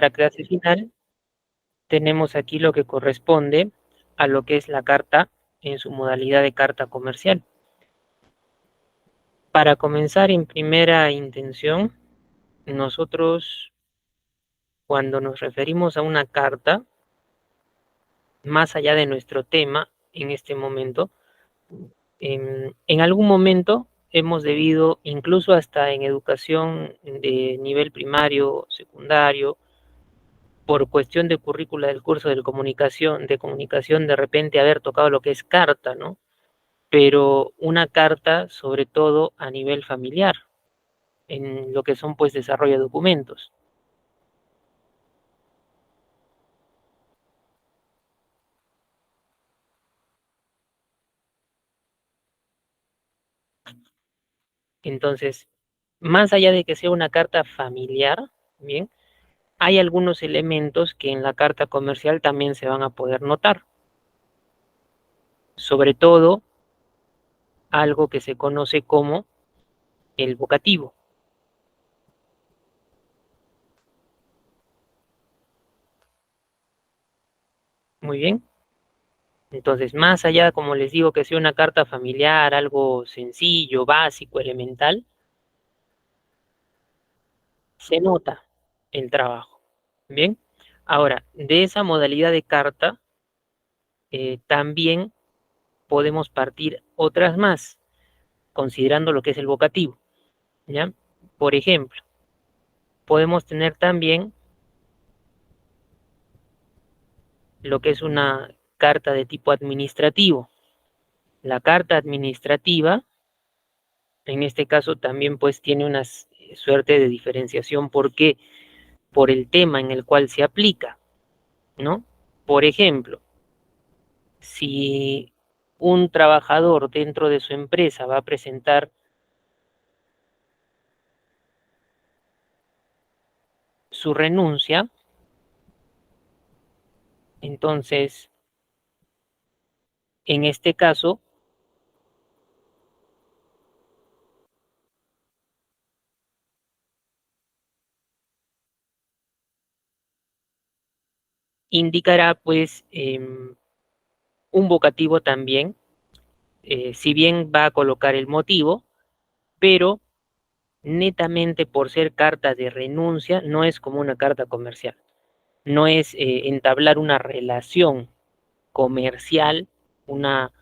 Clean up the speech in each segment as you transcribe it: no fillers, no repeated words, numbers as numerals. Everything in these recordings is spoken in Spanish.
nuestra clase final tenemos aquí lo que corresponde a lo que es la carta en su modalidad de carta comercial. Para comenzar en primera intención, nosotros cuando nos referimos a una carta, más allá de nuestro tema en este momento, en algún momento hemos debido, incluso hasta en educación de nivel primario, secundario, por cuestión de currícula del curso de comunicación, de repente haber tocado lo que es carta, ¿no? Pero una carta sobre todo a nivel familiar, en lo que son pues desarrollo de documentos. Entonces, más allá de que sea una carta familiar, bien, hay algunos elementos que en la carta comercial también se van a poder notar. Sobre todo, algo que se conoce como el vocativo. Muy bien. Entonces, más allá, como les digo, que sea una carta familiar, algo sencillo, básico, elemental, se nota el trabajo. Bien. Ahora, de esa modalidad de carta, también podemos partir otras más, considerando lo que es el vocativo. ¿Ya? Por ejemplo, podemos tener también lo que es una carta de tipo administrativo. La carta administrativa, en este caso, también pues tiene una suerte de diferenciación porque por el tema en el cual se aplica, ¿no? Por ejemplo, si un trabajador dentro de su empresa va a presentar su renuncia, entonces, en este caso, indicará pues un vocativo también, si bien va a colocar el motivo, pero netamente por ser carta de renuncia, no es como una carta comercial, no es entablar una relación comercial, una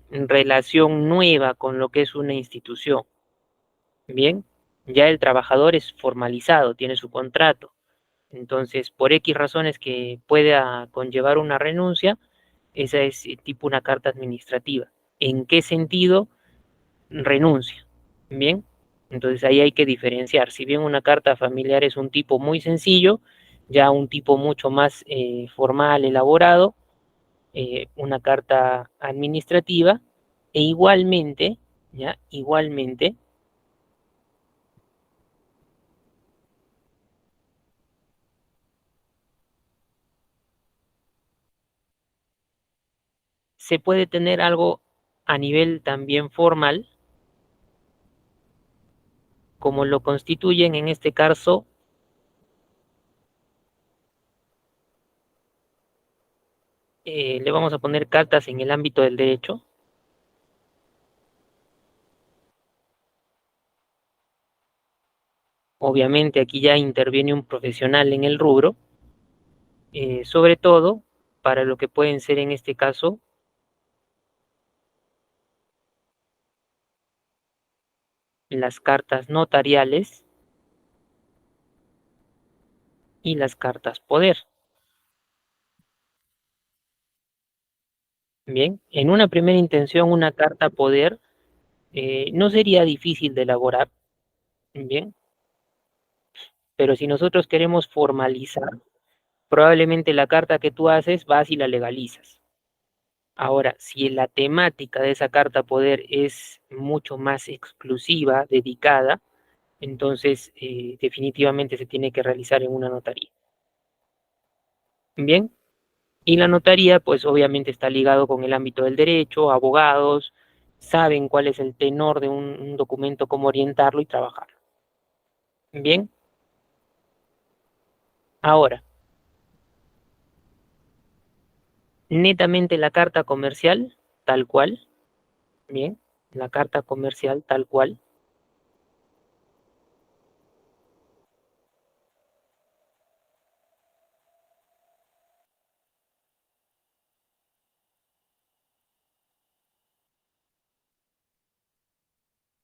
relación nueva con lo que es una institución. Bien, ya el trabajador es formalizado, tiene su contrato. Entonces, por X razones que pueda conllevar una renuncia, esa es tipo una carta administrativa. ¿En qué sentido renuncia? Bien, entonces ahí hay que diferenciar. Si bien una carta familiar es un tipo muy sencillo, ya un tipo mucho más formal, elaborado, una carta administrativa, e igualmente, ya, igualmente, se puede tener algo a nivel también formal, como lo constituyen en este caso, le vamos a poner cartas en el ámbito del derecho. Obviamente aquí ya interviene un profesional en el rubro, sobre todo para lo que pueden ser en este caso las cartas notariales y las cartas poder. Bien, en una primera intención, una carta poder no sería difícil de elaborar, bien, pero si nosotros queremos formalizar, probablemente la carta que tú haces vas y la legalizas. Ahora, si la temática de esa carta poder es mucho más exclusiva, dedicada, entonces definitivamente se tiene que realizar en una notaría. Bien, y la notaría pues obviamente está ligado con el ámbito del derecho, abogados, saben cuál es el tenor de un documento, cómo orientarlo y trabajarlo. Bien, Ahora, netamente la carta comercial, tal cual, bien, la carta comercial tal cual,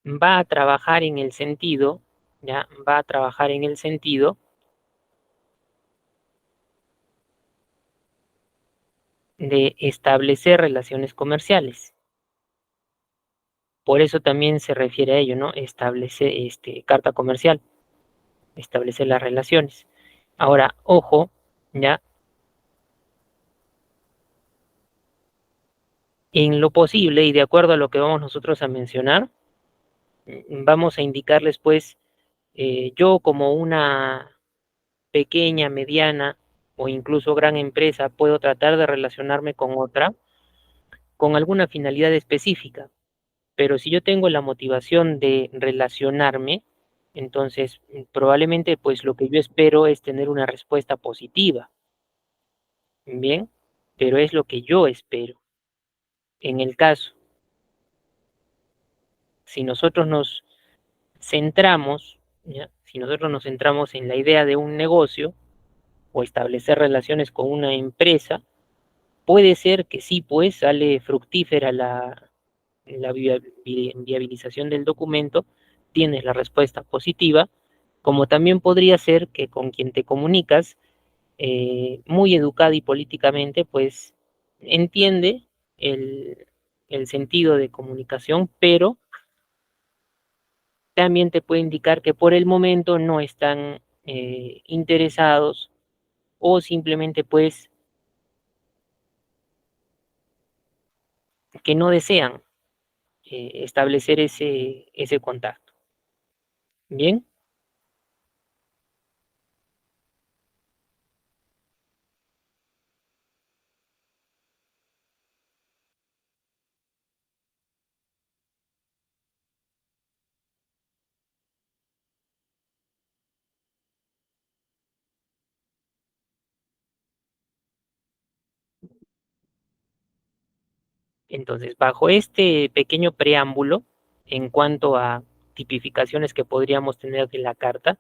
va a trabajar en el sentido, ya, va a trabajar en el sentido de establecer relaciones comerciales. Por eso también se refiere a ello, ¿no? Establece, carta comercial, establecer las relaciones. Ahora, ojo, ya, en lo posible y de acuerdo a lo que vamos nosotros a mencionar, vamos a indicarles, pues, yo como una pequeña, mediana o incluso gran empresa puedo tratar de relacionarme con otra con alguna finalidad específica. Pero si yo tengo la motivación de relacionarme, entonces probablemente pues lo que yo espero es tener una respuesta positiva, ¿bien? Pero es lo que yo espero. En el caso, si nosotros nos centramos, ¿ya? Si nosotros nos centramos en la idea de un negocio o establecer relaciones con una empresa, puede ser que sí, pues sale fructífera la viabilización del documento, tienes la respuesta positiva, como también podría ser que con quien te comunicas, muy educada y políticamente, pues entiende el, el sentido de comunicación, pero también te puede indicar que por el momento no están interesados o simplemente pues que no desean establecer ese contacto. Bien, entonces bajo este pequeño preámbulo, en cuanto a tipificaciones que podríamos tener de la carta,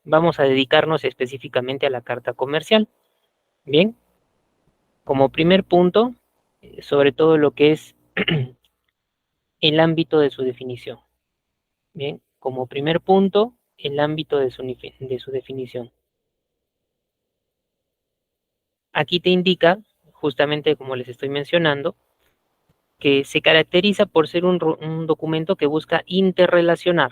vamos a dedicarnos específicamente a la carta comercial. Bien, como primer punto, sobre todo lo que es el ámbito de su definición. Bien, como primer punto, el ámbito de su definición. Aquí te indica, justamente como les estoy mencionando, que se caracteriza por ser un documento que busca interrelacionar.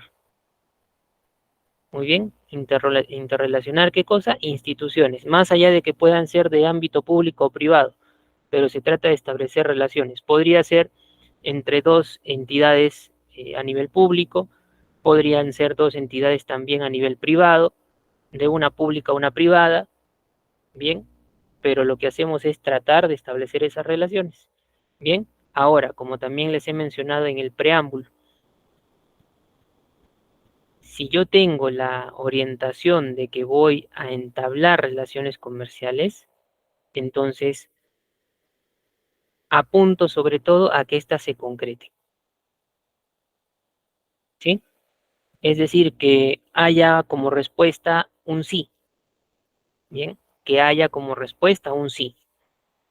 Muy bien, interrelacionar qué cosa? Instituciones, más allá de que puedan ser de ámbito público o privado, pero se trata de establecer relaciones. Podría ser entre dos entidades a nivel público, podrían ser dos entidades también a nivel privado, de una pública a una privada, bien, pero lo que hacemos es tratar de establecer esas relaciones. Bien, ahora, como también les he mencionado en el preámbulo, si yo tengo la orientación de que voy a entablar relaciones comerciales, entonces apunto sobre todo a que ésta se concrete, ¿sí? Es decir, que haya como respuesta un sí, ¿bien? Que haya como respuesta un sí.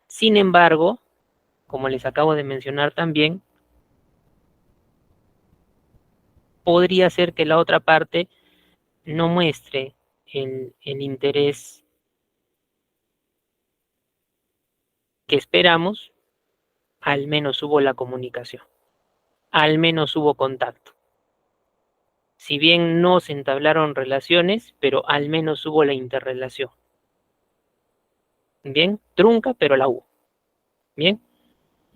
Sin embargo, como les acabo de mencionar también, podría ser que la otra parte no muestre el interés que esperamos, al menos hubo la comunicación, al menos hubo contacto. Si bien no se entablaron relaciones, pero al menos hubo la interrelación. Bien, trunca, pero la hubo. Bien,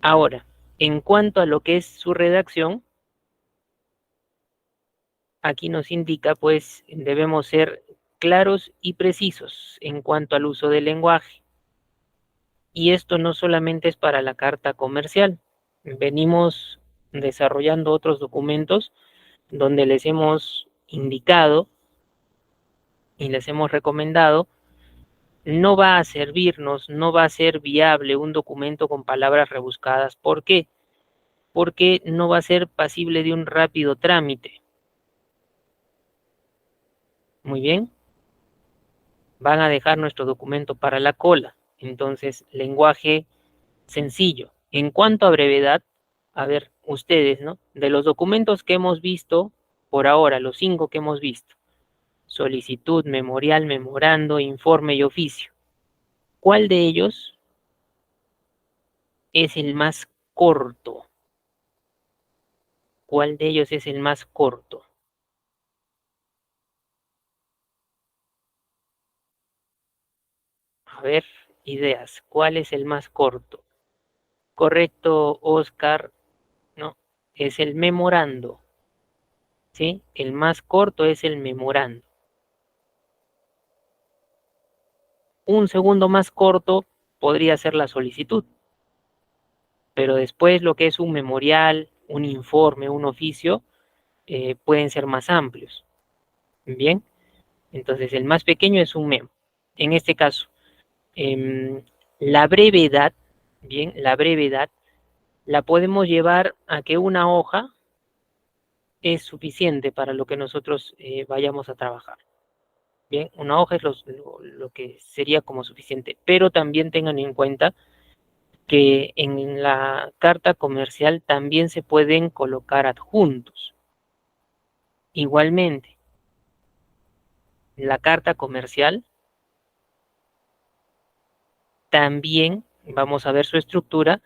ahora, en cuanto a lo que es su redacción, aquí nos indica, pues, debemos ser claros y precisos en cuanto al uso del lenguaje. Y esto no solamente es para la carta comercial. Venimos desarrollando otros documentos donde les hemos indicado y les hemos recomendado no va a servirnos, no va a ser viable un documento con palabras rebuscadas. ¿Por qué? Porque no va a ser pasible de un rápido trámite. Muy bien, van a dejar nuestro documento para la cola. Entonces, lenguaje sencillo. En cuanto a brevedad, a ver, ustedes, ¿no? De los documentos que hemos visto, por ahora, los 5 que hemos visto, solicitud, memorial, memorando, informe y oficio, ¿cuál de ellos es el más corto? ¿Cuál de ellos es el más corto? A ver, ideas. ¿Cuál es el más corto? Correcto, Oscar. No, es el memorando. ¿Sí? El más corto es el memorando. Un segundo más corto podría ser la solicitud, pero después lo que es un memorial, un informe, un oficio, pueden ser más amplios. Bien, entonces el más pequeño es un memo. En este caso, eh, la brevedad, bien, la brevedad la podemos llevar a que una hoja es suficiente para lo que nosotros vayamos a trabajar. Bien, una hoja es lo que sería como suficiente, pero también tengan en cuenta que en la carta comercial también se pueden colocar adjuntos. Igualmente, la carta comercial también vamos a ver su estructura,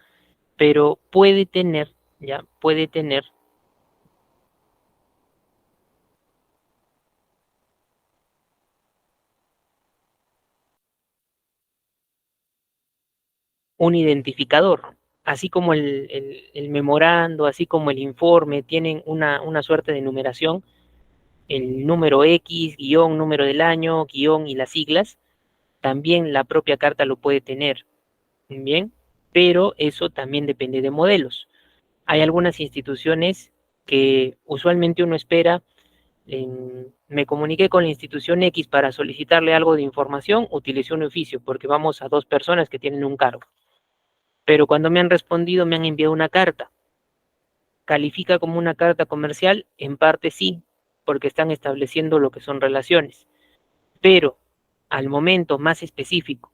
pero puede tener, ya, puede tener un identificador, así como el memorando, así como el informe, tienen una suerte de numeración, el número X, guión, número del año, guión y las siglas, también la propia carta lo puede tener, ¿bien? Pero eso también depende de modelos. Hay algunas instituciones que usualmente uno espera, me comuniqué con la institución X para solicitarle algo de información, utilicé un oficio porque vamos a 2 personas que tienen un cargo. Pero cuando me han respondido me han enviado una carta. ¿Califica como una carta comercial? En parte sí, porque están estableciendo lo que son relaciones. Pero al momento más específico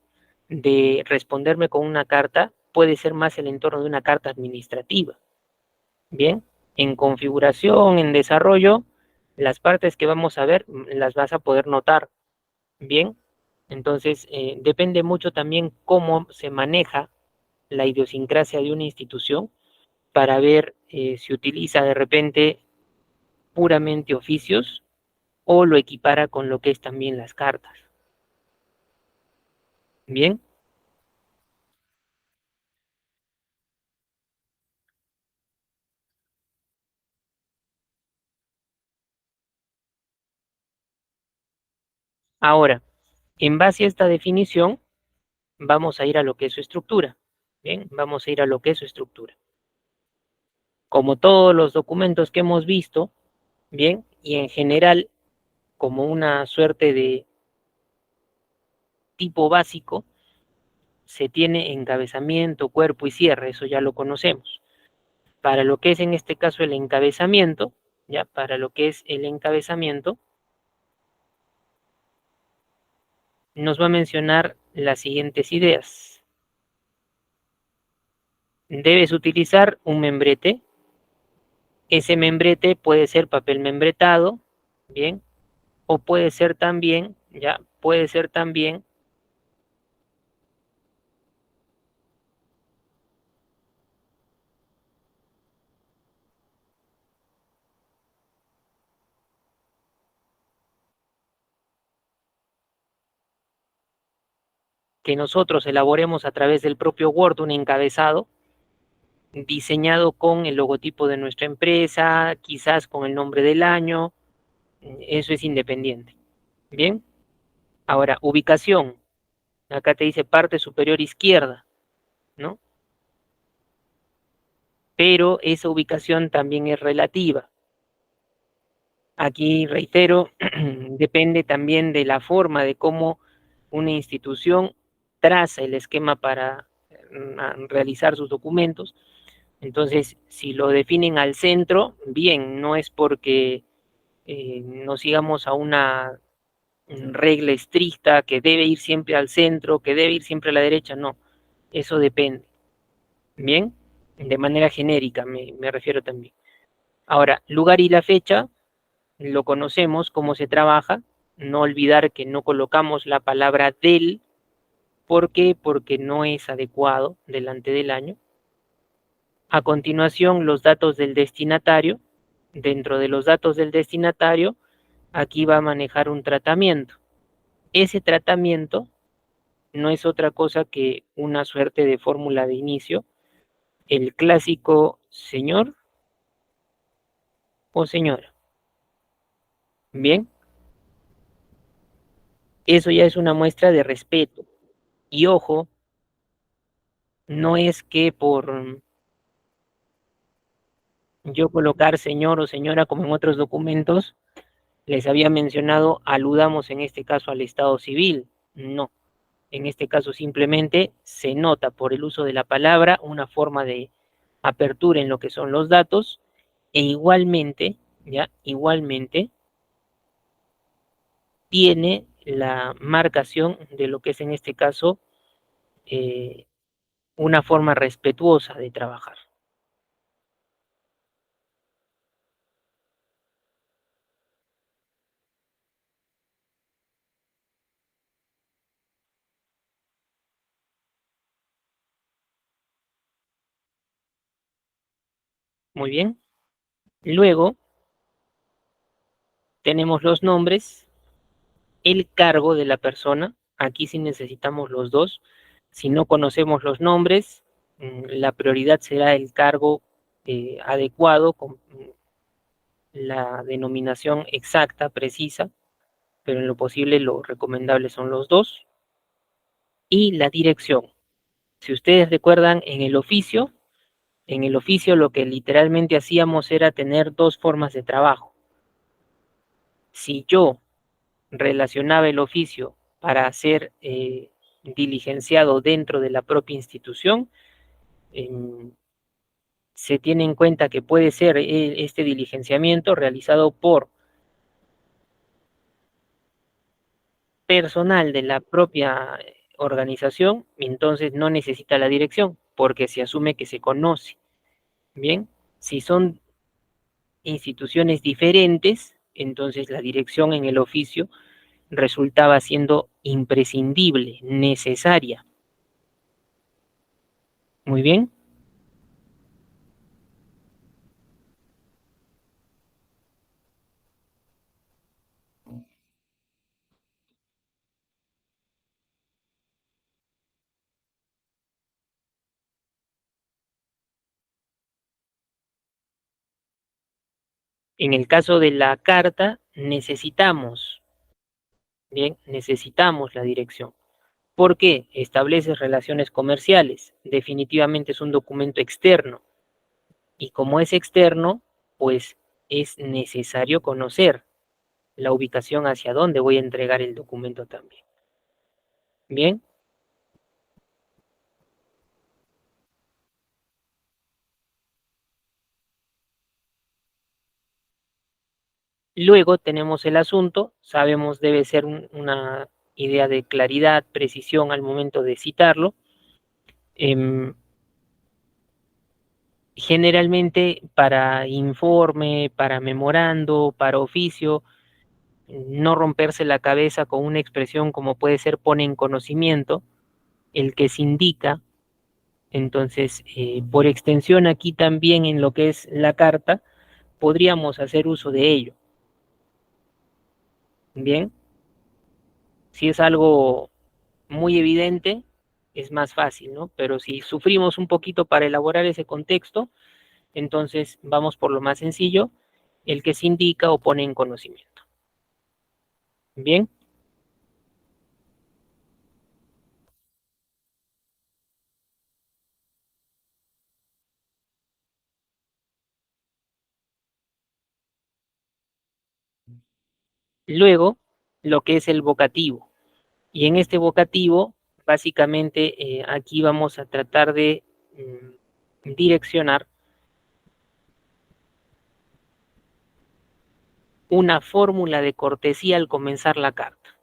de responderme con una carta, puede ser más el entorno de una carta administrativa. Bien, en configuración, en desarrollo, las partes que vamos a ver las vas a poder notar. Bien, entonces depende mucho también cómo se maneja la idiosincrasia de una institución para ver si utiliza de repente puramente oficios o lo equipara con lo que es también las cartas. Bien, ahora, en base a esta definición, vamos a ir a lo que es su estructura. Bien, vamos a ir a lo que es su estructura. Como todos los documentos que hemos visto, bien, y en general como una suerte de tipo básico, se tiene encabezamiento, cuerpo y cierre, eso ya lo conocemos. Para lo que es en este caso el encabezamiento, ya, para lo que es el encabezamiento, nos va a mencionar las siguientes ideas. Debes utilizar un membrete. Ese membrete puede ser papel membretado, bien, o puede ser también, ya, puede ser también que nosotros elaboremos a través del propio Word un encabezado diseñado con el logotipo de nuestra empresa, quizás con el nombre del año, eso es independiente. Bien, ahora ubicación, acá te dice parte superior izquierda, ¿no? Pero esa ubicación también es relativa. Aquí reitero, depende también de la forma de cómo una institución traza el esquema para realizar sus documentos. Entonces, si lo definen al centro, bien, no es porque nos sigamos a una regla estricta que debe ir siempre al centro, que debe ir siempre a la derecha, no, eso depende. Bien, de manera genérica me refiero también. Ahora, lugar y la fecha, lo conocemos, cómo se trabaja, no olvidar que no colocamos la palabra del. ¿Por qué? Porque no es adecuado delante del año. A continuación, los datos del destinatario. Dentro de los datos del destinatario, aquí va a manejar un tratamiento. Ese tratamiento no es otra cosa que una suerte de fórmula de inicio, el clásico señor o señora. Bien, eso ya es una muestra de respeto. Y ojo, no es que por yo colocar señor o señora como en otros documentos, les había mencionado, aludamos en este caso al estado civil. No, en este caso simplemente se nota por el uso de la palabra una forma de apertura en lo que son los datos e igualmente, ya, igualmente tiene la marcación de lo que es en este caso eh, una forma respetuosa de trabajar. Muy bien. Luego tenemos los nombres, el cargo de la persona. Aquí sí necesitamos los dos. Si no conocemos los nombres, la prioridad será el cargo adecuado con la denominación exacta, precisa, pero en lo posible lo recomendable son los dos. Y la dirección. Si ustedes recuerdan, en el oficio lo que literalmente hacíamos era tener dos formas de trabajo. Si yo relacionaba el oficio para ser diligenciado dentro de la propia institución, eh, se tiene en cuenta que puede ser este diligenciamiento realizado por personal de la propia organización, entonces no necesita la dirección, porque se asume que se conoce. Bien, si son instituciones diferentes, entonces la dirección en el oficio resultaba siendo imprescindible, necesaria. Muy bien. En el caso de la carta, necesitamos la dirección. ¿Por qué? Establece relaciones comerciales. Definitivamente es un documento externo. Y como es externo, pues es necesario conocer la ubicación hacia dónde voy a entregar el documento también. Bien, luego tenemos el asunto, sabemos debe ser una idea de claridad, precisión al momento de citarlo. Eh, Generalmente para informe, para memorando, para oficio, no romperse la cabeza con una expresión como puede ser pone en conocimiento, el que se indica. Entonces, por extensión aquí también en lo que es la carta, podríamos hacer uso de ello. Bien, si es algo muy evidente, es más fácil, ¿no? Pero si sufrimos un poquito para elaborar ese contexto, entonces vamos por lo más sencillo, el que se indica o pone en conocimiento. Bien, luego lo que es el vocativo. Y en este vocativo, básicamente, aquí vamos a tratar de direccionar una fórmula de cortesía al comenzar la carta.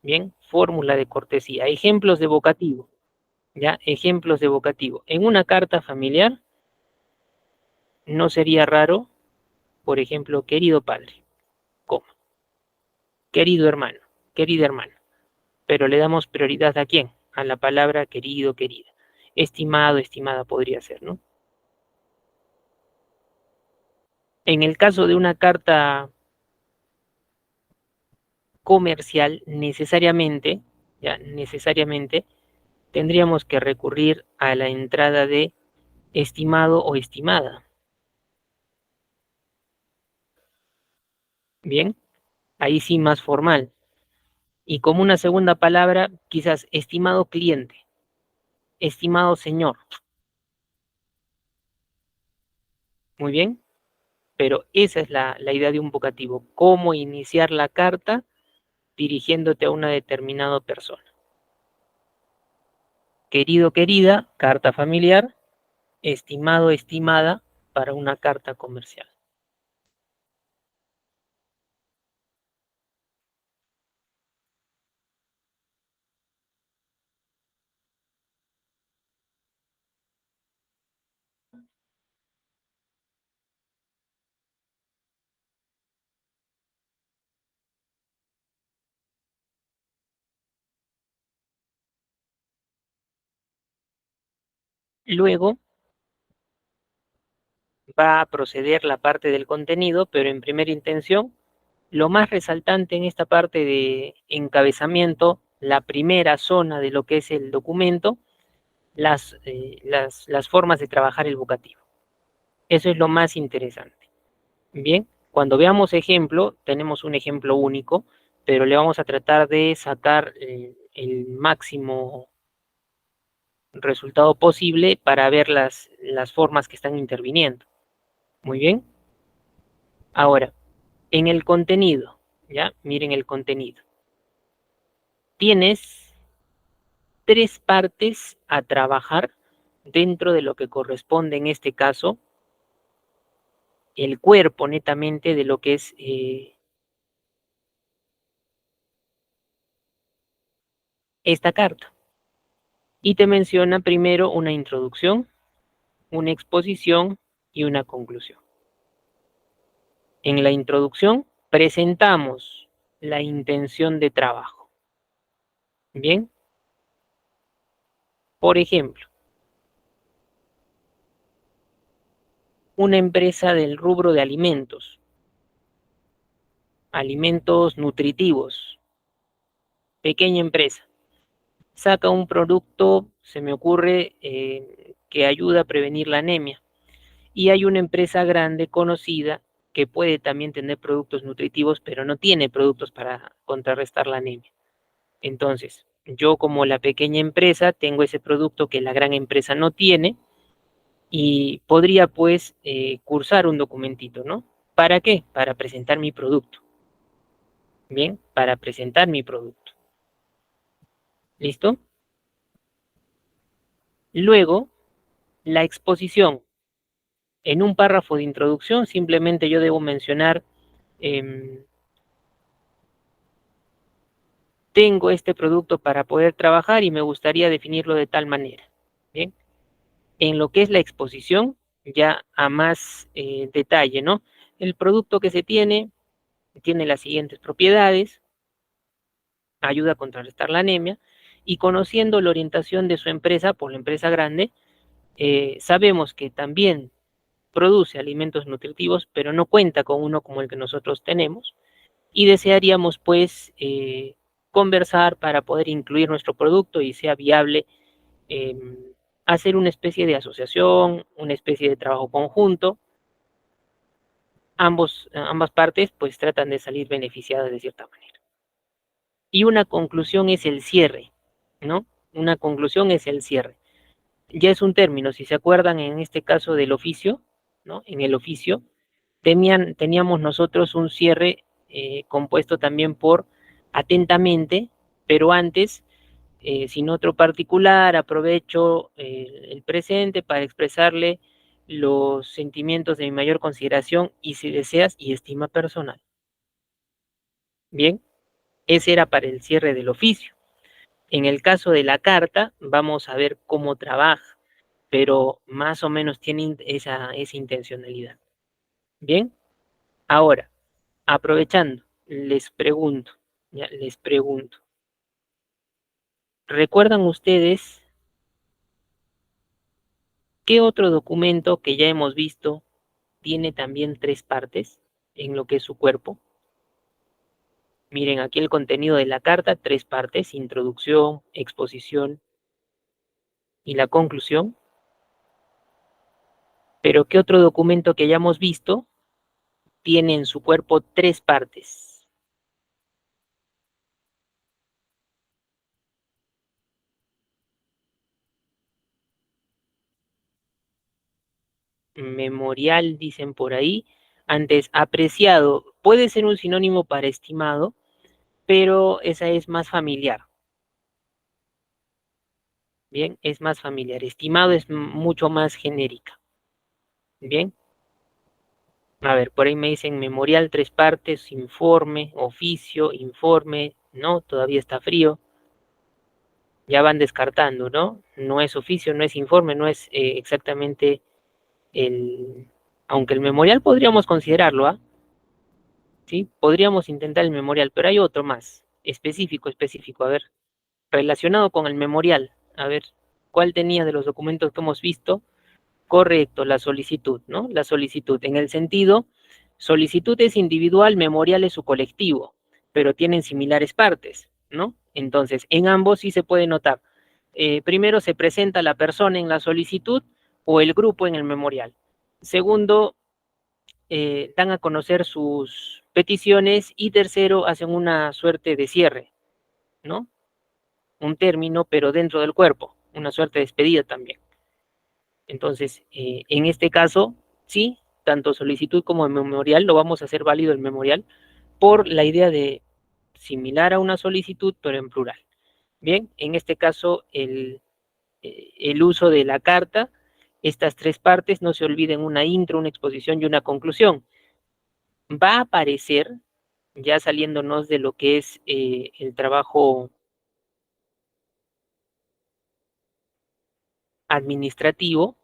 Bien, fórmula de cortesía. Ejemplos de vocativo. ¿Ya? Ejemplos de vocativo. En una carta familiar no sería raro, por ejemplo, querido padre, coma, querido hermano, querida hermana. Pero le damos prioridad a quién? A la palabra querido, querida. Estimado, estimada podría ser, ¿no? En el caso de una carta comercial, necesariamente, ya, necesariamente, tendríamos que recurrir a la entrada de estimado o estimada. Bien, ahí sí más formal. Y como una segunda palabra, quizás estimado cliente, estimado señor. Muy bien, pero esa es la idea de un vocativo. Cómo iniciar la carta dirigiéndote a una determinada persona. Querido, querida, carta familiar. Estimado, estimada, para una carta comercial. Luego va a proceder la parte del contenido, pero en primera intención, lo más resaltante en esta parte de encabezamiento, la primera zona de lo que es el documento, las formas de trabajar el vocativo. Eso es lo más interesante. Bien, cuando veamos ejemplo, tenemos un ejemplo único, pero le vamos a tratar de sacar el máximo resultado posible para ver las formas que están interviniendo. Muy bien. Ahora, en el contenido, ¿ya? Miren el contenido. Tienes tres partes a trabajar dentro de lo que corresponde en este caso el cuerpo netamente de lo que es esta carta. Y te menciona primero una introducción, una exposición y una conclusión. En la introducción presentamos la intención de trabajo. Bien, por ejemplo, una empresa del rubro de alimentos, alimentos nutritivos, pequeña empresa, saca un producto, se me ocurre, que ayuda a prevenir la anemia. Y hay una empresa grande conocida que puede también tener productos nutritivos, pero no tiene productos para contrarrestar la anemia. Entonces, yo como la pequeña empresa tengo ese producto que la gran empresa no tiene y podría pues cursar un documentito, ¿no? ¿Para qué? Para presentar mi producto. Bien, para presentar mi producto. ¿Listo? Luego, la exposición. En un párrafo de introducción simplemente yo debo mencionar, eh, tengo este producto para poder trabajar y me gustaría definirlo de tal manera. Bien, en lo que es la exposición, ya a más detalle, ¿no? El producto que se tiene las siguientes propiedades, ayuda a contrarrestar la anemia, y conociendo la orientación de su empresa por la empresa grande, sabemos que también produce alimentos nutritivos, pero no cuenta con uno como el que nosotros tenemos, y desearíamos pues conversar para poder incluir nuestro producto y sea viable eh, hacer una especie de asociación, una especie de trabajo conjunto. Ambas partes pues tratan de salir beneficiadas de cierta manera. Y una conclusión es el cierre, ¿no? Una conclusión es el cierre. Ya es un término, si se acuerdan en este caso del oficio, ¿no? En el oficio teníamos nosotros un cierre compuesto también por atentamente, Pero antes, sin otro particular, aprovecho el presente para expresarle los sentimientos de mi mayor consideración y, si deseas, y estima personal. Bien, ese era para el cierre del oficio. En el caso de la carta, vamos a ver cómo trabaja, pero más o menos tiene esa intencionalidad. Bien, ahora, aprovechando, les pregunto, ¿recuerdan ustedes qué otro documento que ya hemos visto tiene también tres partes en lo que es su cuerpo? Miren, aquí el contenido de la carta, tres partes: introducción, exposición y la conclusión. Pero ¿qué otro documento que hayamos visto tiene en su cuerpo tres partes? Memorial, dicen por ahí. Antes, apreciado, puede ser un sinónimo para estimado, pero esa es más familiar. Bien, es más familiar. Estimado es mucho más genérica. Bien, a ver, por ahí me dicen memorial, tres partes, informe, oficio, informe. No, todavía está frío. Ya van descartando, ¿no? No es oficio, no es informe, no es exactamente el... Aunque el memorial podríamos considerarlo, ¿ah? ¿Sí? Podríamos intentar el memorial, pero hay otro más, específico, a ver, relacionado con el memorial, a ver, ¿cuál tenía de los documentos que hemos visto? Correcto, la solicitud, ¿no? La solicitud, en el sentido, solicitud es individual, memorial es su colectivo, pero tienen similares partes, ¿no? Entonces, en ambos sí se puede notar. Primero se presenta la persona en la solicitud o el grupo en el memorial. Segundo, dan a conocer sus peticiones y tercero, hacen una suerte de cierre, ¿no? Un término, pero dentro del cuerpo, una suerte de despedida también. Entonces, en este caso, sí, tanto solicitud como memorial, lo vamos a hacer válido el memorial por la idea de similar a una solicitud, pero en plural. Bien, en este caso, el uso de la carta, estas tres partes, no se olviden: una intro, una exposición y una conclusión. Va a aparecer, ya saliéndonos de lo que es el trabajo administrativo,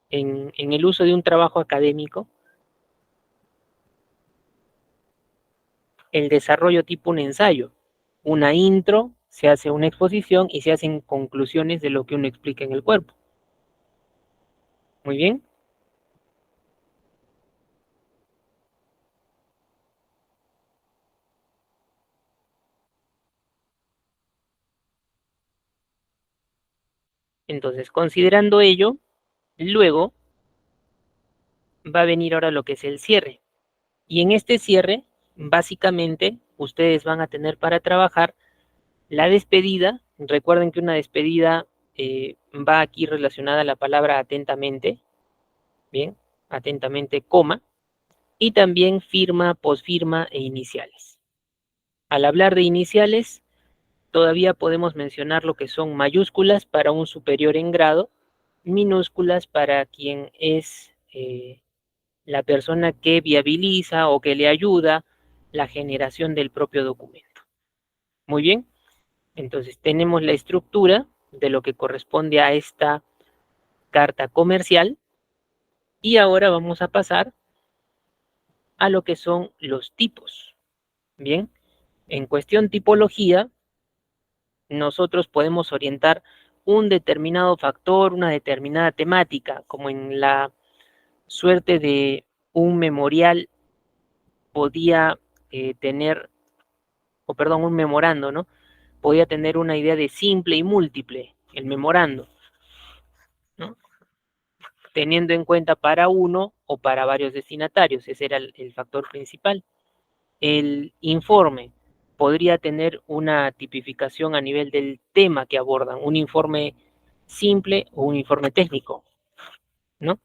en el uso de un trabajo académico, el desarrollo tipo un ensayo. Una intro, se hace una exposición y se hacen conclusiones de lo que uno explica en el cuerpo. Muy bien. Entonces, considerando ello, luego va a venir ahora lo que es el cierre. Y en este cierre, básicamente, ustedes van a tener para trabajar la despedida. Recuerden que una despedida va aquí relacionada a la palabra atentamente. Bien, atentamente, coma. Y también firma, posfirma e iniciales. Al hablar de iniciales, todavía podemos mencionar lo que son mayúsculas para un superior en grado, minúsculas para quien es la persona que viabiliza o que le ayuda la generación del propio documento. Muy bien, entonces tenemos la estructura de lo que corresponde a esta carta comercial y ahora vamos a pasar a lo que son los tipos. Bien, en cuestión tipología, nosotros podemos orientar un determinado factor, una determinada temática, como en la suerte de un memorial podía tener, o perdón, un memorando, ¿no? Podía tener una idea de simple y múltiple, el memorando, ¿no? Teniendo en cuenta para uno o para varios destinatarios, ese era el factor principal. El informe podría tener una tipificación a nivel del tema que abordan, un informe simple o un informe técnico, ¿no?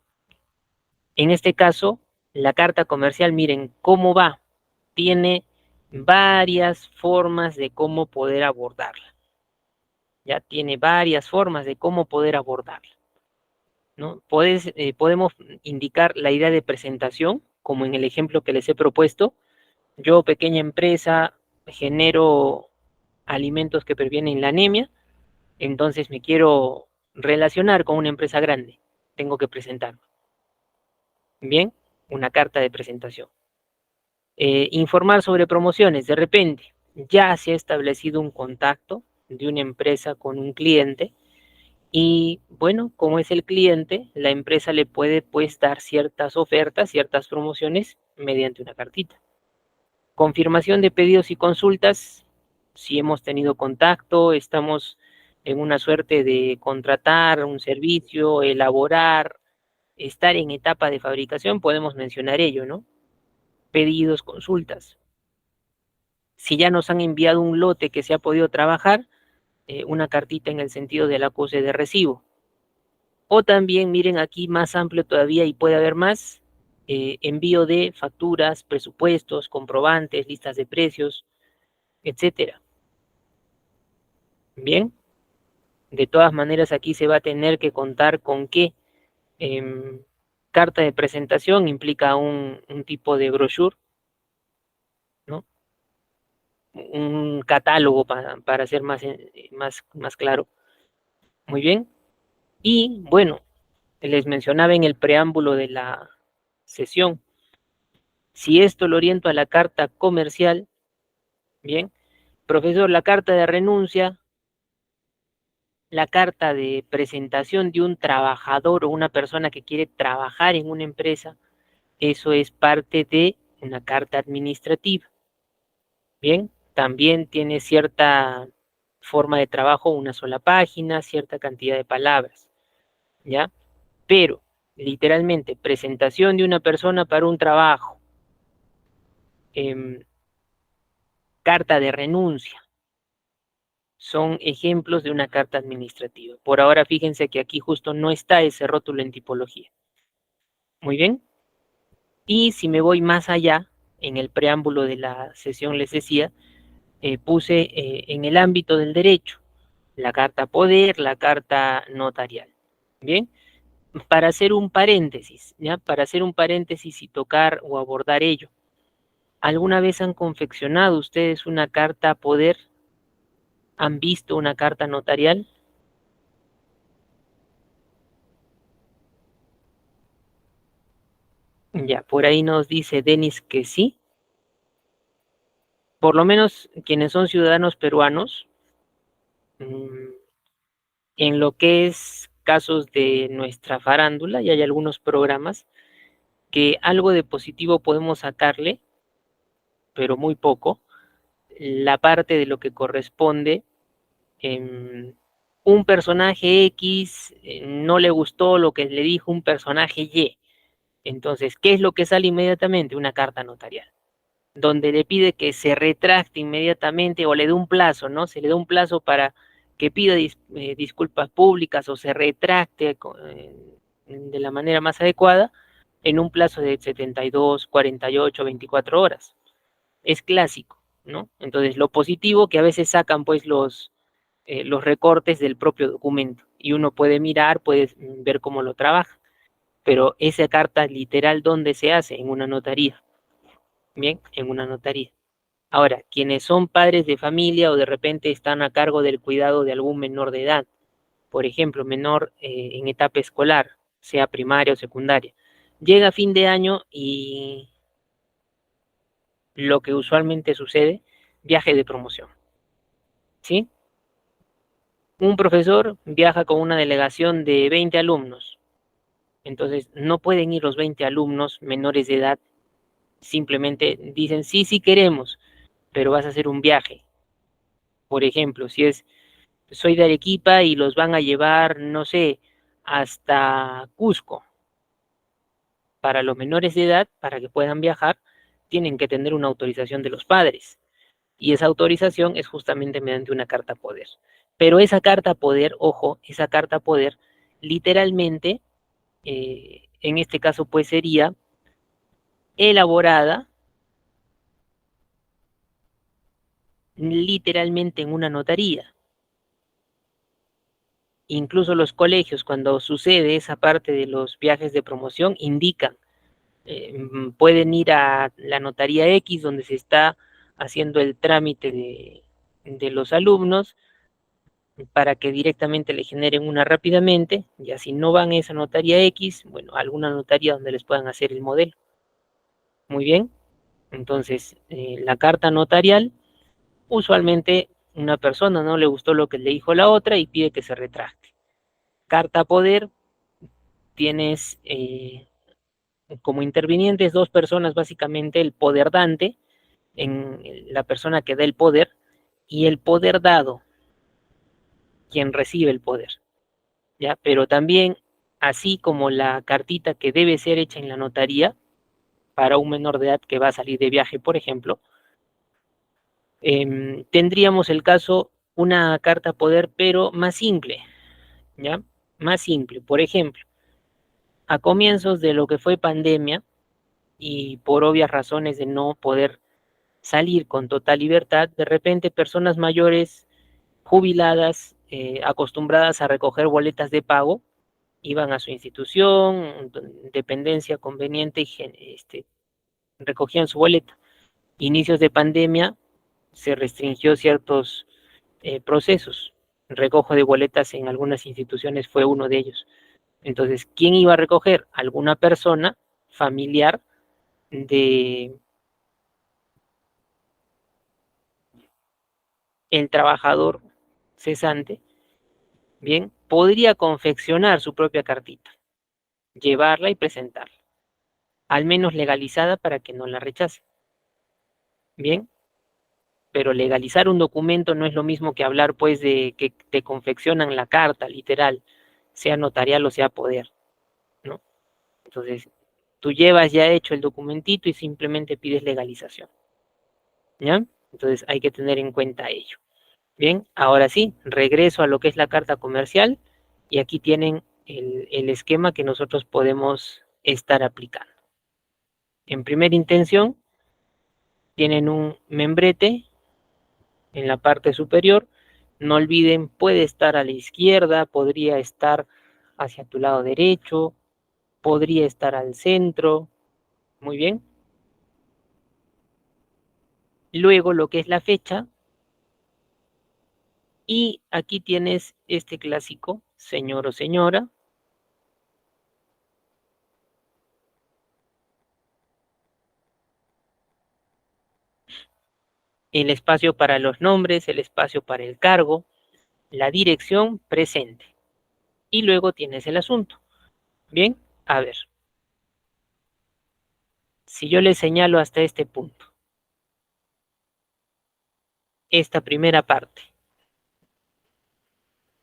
En este caso, la carta comercial, miren cómo va. Tiene varias formas de cómo poder abordarla. Ya tiene varias formas de cómo poder abordarla, ¿no? Podemos indicar la idea de presentación, como en el ejemplo que les he propuesto. Yo, pequeña empresa, genero alimentos que previenen la anemia, entonces me quiero relacionar con una empresa grande. Tengo que presentarme. Bien, una carta de presentación. Informar sobre promociones. De repente, ya se ha establecido un contacto de una empresa con un cliente y, bueno, como es el cliente, la empresa le puede pues dar ciertas ofertas, ciertas promociones mediante una cartita. Confirmación de pedidos y consultas. Si hemos tenido contacto, estamos en una suerte de contratar un servicio, elaborar, estar en etapa de fabricación, podemos mencionar ello, ¿no? Pedidos, consultas. Si ya nos han enviado un lote que se ha podido trabajar, una cartita en el sentido del acuse de recibo. O también, miren aquí más amplio todavía y puede haber más, envío de facturas, presupuestos, comprobantes, listas de precios, etcétera. Bien, de todas maneras aquí se va a tener que contar con que carta de presentación implica un tipo de brochure, ¿no? Un catálogo para ser más claro. Muy bien. Y bueno, les mencionaba en el preámbulo de la sesión, si esto lo oriento a la carta comercial, bien, profesor, la carta de renuncia, la carta de presentación de un trabajador o una persona que quiere trabajar en una empresa, eso es parte de una carta administrativa. Bien, también tiene cierta forma de trabajo, una sola página, cierta cantidad de palabras, ¿ya? Pero, literalmente, presentación de una persona para un trabajo, eh, carta de renuncia, son ejemplos de una carta administrativa. Por ahora, fíjense que aquí justo no está ese rótulo en tipología. Muy bien. Y si me voy más allá, en el preámbulo de la sesión les decía, puse en el ámbito del derecho la carta poder, la carta notarial. Bien, para hacer un paréntesis, ¿ya? Para hacer un paréntesis y tocar o abordar ello. ¿Alguna vez han confeccionado ustedes una carta poder? ¿Han visto una carta notarial? Ya, por ahí nos dice Denis que sí. Por lo menos quienes son ciudadanos peruanos, mmm, en lo que es casos de nuestra farándula, y hay algunos programas que algo de positivo podemos sacarle, pero muy poco, la parte de lo que corresponde en un personaje X, no le gustó lo que le dijo un personaje Y. Entonces, ¿qué es lo que sale inmediatamente? Una carta notarial, donde le pide que se retracte inmediatamente o le dé un plazo, ¿no? Se le da un plazo para que pida disculpas públicas o se retracte de la manera más adecuada en un plazo de 72, 48, 24 horas. Es clásico, ¿no? Entonces, lo positivo que a veces sacan pues los recortes del propio documento y uno puede mirar, puede ver cómo lo trabaja, pero esa carta literal, ¿dónde se hace? En una notaría, bien, en una notaría. Ahora, quienes son padres de familia o de repente están a cargo del cuidado de algún menor de edad, por ejemplo, menor en etapa escolar, sea primaria o secundaria, llega a fin de año y lo que usualmente sucede, viaje de promoción, ¿sí? Un profesor viaja con una delegación de 20 alumnos, entonces no pueden ir los 20 alumnos menores de edad, simplemente dicen, sí, sí queremos, pero vas a hacer un viaje. Por ejemplo, si soy de Arequipa y los van a llevar, no sé, hasta Cusco. Para los menores de edad, para que puedan viajar, tienen que tener una autorización de los padres. Y esa autorización es justamente mediante una carta poder. Pero esa carta poder, ojo, esa carta poder, literalmente, en este caso, pues sería elaborada literalmente en una notaría. Incluso los colegios, cuando sucede esa parte de los viajes de promoción, indican, pueden ir a la notaría X donde se está haciendo el trámite de los alumnos para que directamente le generen una rápidamente, y así no van a esa notaría X, bueno, alguna notaría donde les puedan hacer el modelo. Muy bien, entonces la carta notarial, usualmente una persona no le gustó lo que le dijo la otra y pide que se retracte. Carta poder, tienes como intervinientes dos personas, básicamente el poder dante, en la persona que da el poder, y el poder dado, quien recibe el poder. ¿Ya? Pero también, así como la cartita que debe ser hecha en la notaría para un menor de edad que va a salir de viaje, por ejemplo, tendríamos el caso una carta poder, pero más simple, ¿ya? Más simple. Por ejemplo, a comienzos de lo que fue pandemia y por obvias razones de no poder salir con total libertad, de repente personas mayores, jubiladas, acostumbradas a recoger boletas de pago, iban a su institución, dependencia conveniente y recogían su boleta. Inicios de pandemia se restringió ciertos procesos. El recojo de boletas en algunas instituciones fue uno de ellos. Entonces, ¿quién iba a recoger? Alguna persona familiar de el trabajador cesante, bien, podría confeccionar su propia cartita, llevarla y presentarla, al menos legalizada para que no la rechace. Bien, pero legalizar un documento no es lo mismo que hablar pues de que te confeccionan la carta, literal, sea notarial o sea poder, ¿no? Entonces, tú llevas ya hecho el documentito y simplemente pides legalización, ¿ya? Entonces hay que tener en cuenta ello. Bien, ahora sí, regreso a lo que es la carta comercial y aquí tienen el esquema que nosotros podemos estar aplicando. En primera intención, tienen un membrete en la parte superior. No olviden, puede estar a la izquierda, podría estar hacia tu lado derecho, podría estar al centro. Muy bien. Luego lo que es la fecha. Y aquí tienes este clásico, señor o señora. El espacio para los nombres, el espacio para el cargo, la dirección presente. Y luego tienes el asunto. Bien, a ver, si yo le señalo hasta este punto, esta primera parte,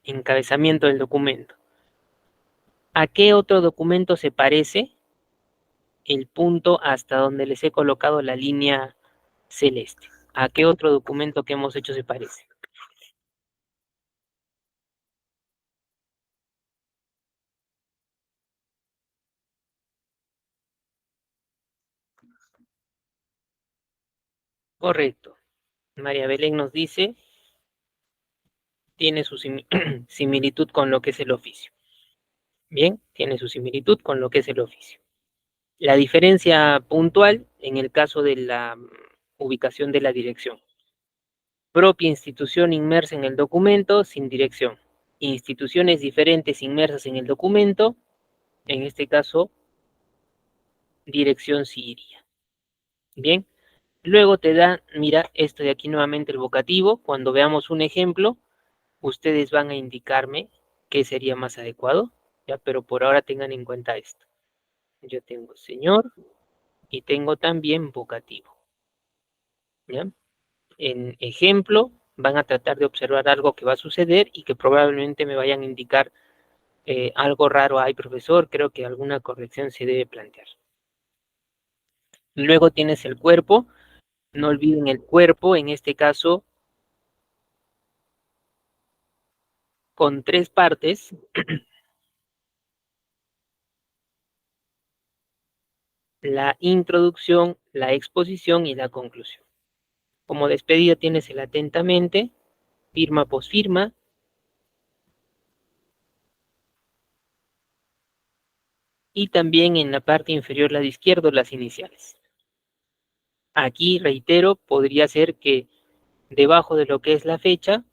encabezamiento del documento, ¿a qué otro documento se parece el punto hasta donde les he colocado la línea celeste? ¿A qué otro documento que hemos hecho se parece? Correcto. María Belén nos dice, tiene su similitud con lo que es el oficio. Bien, tiene su similitud con lo que es el oficio. La diferencia puntual en el caso de la ubicación de la dirección. Propia institución inmersa en el documento sin dirección. Instituciones diferentes inmersas en el documento, en este caso, dirección sí iría. Bien, luego te da, mira, esto de aquí nuevamente el vocativo. Cuando veamos un ejemplo, ustedes van a indicarme qué sería más adecuado, ¿ya? Pero por ahora tengan en cuenta esto. Yo tengo señor y tengo también vocativo, ¿ya? En ejemplo, van a tratar de observar algo que va a suceder y que probablemente me vayan a indicar algo raro. Ay, profesor, creo que alguna corrección se debe plantear. Luego tienes el cuerpo. No olviden el cuerpo, en este caso, con tres partes. La introducción, la exposición y la conclusión. Como despedida tienes el atentamente, firma posfirma, y también en la parte inferior lado izquierdo las iniciales. Aquí, reitero, podría ser que debajo de lo que es la fecha,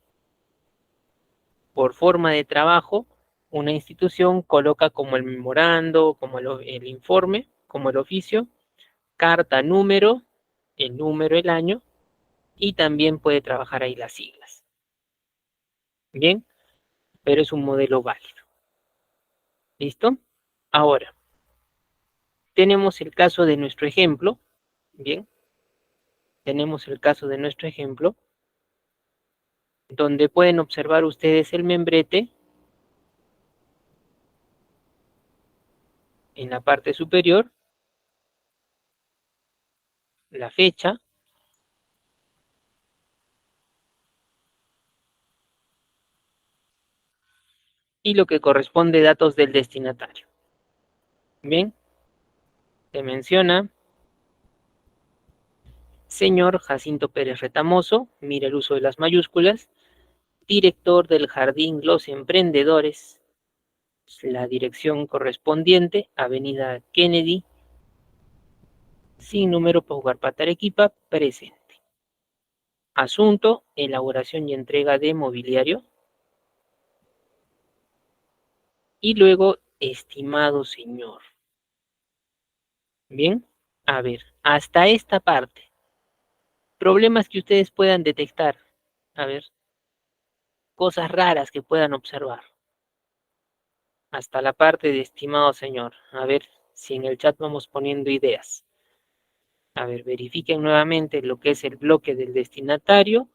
por forma de trabajo, una institución coloca como el memorando, como el informe, como el oficio, carta, número, el número, el año, y también puede trabajar ahí las siglas. Bien, pero es un modelo válido. ¿Listo? Ahora, tenemos el caso de nuestro ejemplo. Bien, tenemos el caso de nuestro ejemplo, donde pueden observar ustedes el membrete en la parte superior, la fecha y lo que corresponde datos del destinatario. Bien, se menciona señor Jacinto Pérez Retamoso, mira el uso de las mayúsculas, director del Jardín Los Emprendedores, la dirección correspondiente, Avenida Kennedy, sin número Paugarpata Arequipa, presente. Asunto, elaboración y entrega de mobiliario. Y luego, estimado señor. Bien, a ver, hasta esta parte. Problemas que ustedes puedan detectar. A ver, cosas raras que puedan observar. Hasta la parte de estimado señor. A ver si en el chat vamos poniendo ideas. A ver, verifiquen nuevamente lo que es el bloque del destinatario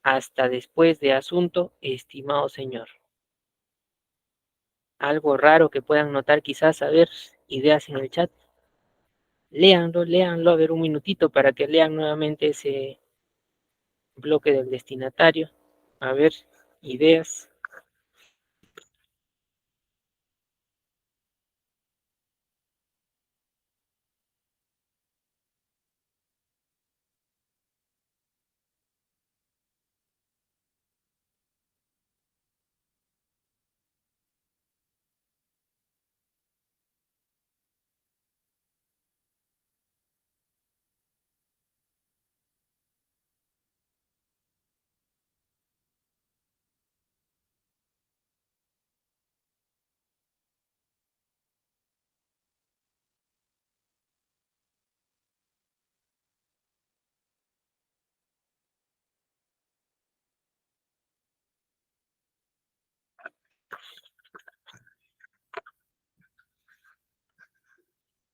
hasta después de asunto, estimado señor. Algo raro que puedan notar quizás, a ver, ideas en el chat. Léanlo, léanlo, a ver un minutito para que lean nuevamente ese bloque del destinatario. A ver, ideas.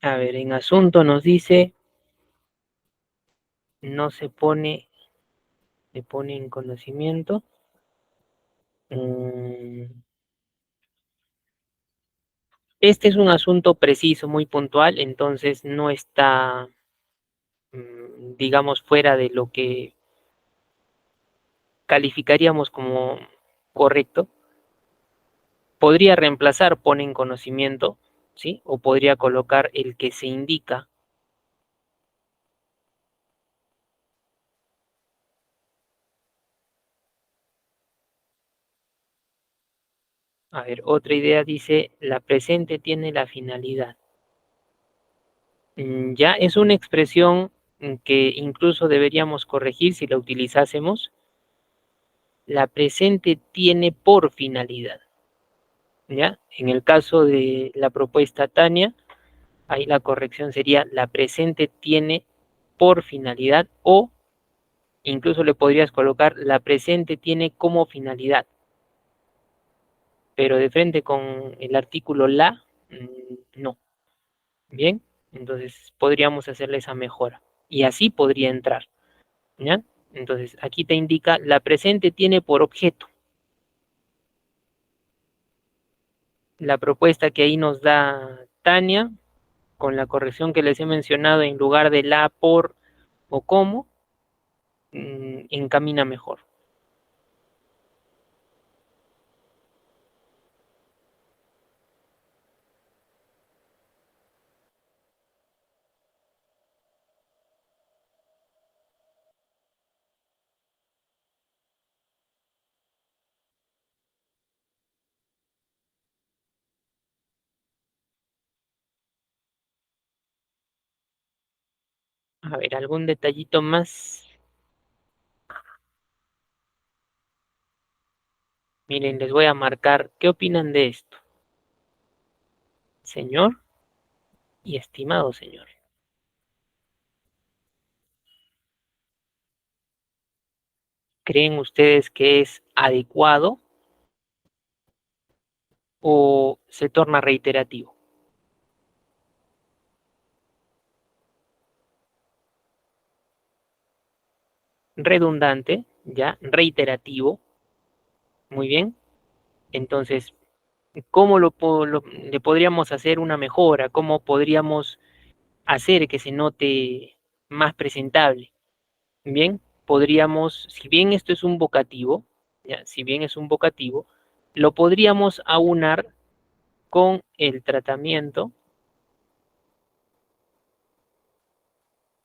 A ver, en asunto nos dice, no se pone, se pone en conocimiento. Este es un asunto preciso, muy puntual, entonces no está, digamos, fuera de lo que calificaríamos como correcto. Podría reemplazar pone en conocimiento, ¿sí? O podría colocar el que se indica. A ver, otra idea dice, la presente tiene la finalidad. Ya es una expresión que incluso deberíamos corregir si la utilizásemos. La presente tiene por finalidad. ¿Ya? En el caso de la propuesta Tania, ahí la corrección sería la presente tiene por finalidad o incluso le podrías colocar la presente tiene como finalidad, pero de frente con el artículo la, no. Bien, entonces podríamos hacerle esa mejora y así podría entrar. ¿Ya? Entonces aquí te indica la presente tiene por objeto. La propuesta que ahí nos da Tania, con la corrección que les he mencionado en lugar de la, por o como, encamina mejor. A ver, algún detallito más. Miren, les voy a marcar. ¿Qué opinan de esto? Señor y estimado señor. ¿Creen ustedes que es adecuado o se torna reiterativo? Redundante, ya, reiterativo. Muy bien. Entonces, ¿cómo le podríamos hacer una mejora? ¿Cómo podríamos hacer que se note más presentable? Bien, podríamos, si bien esto es un vocativo, ya, si bien es un vocativo, lo podríamos aunar con el tratamiento,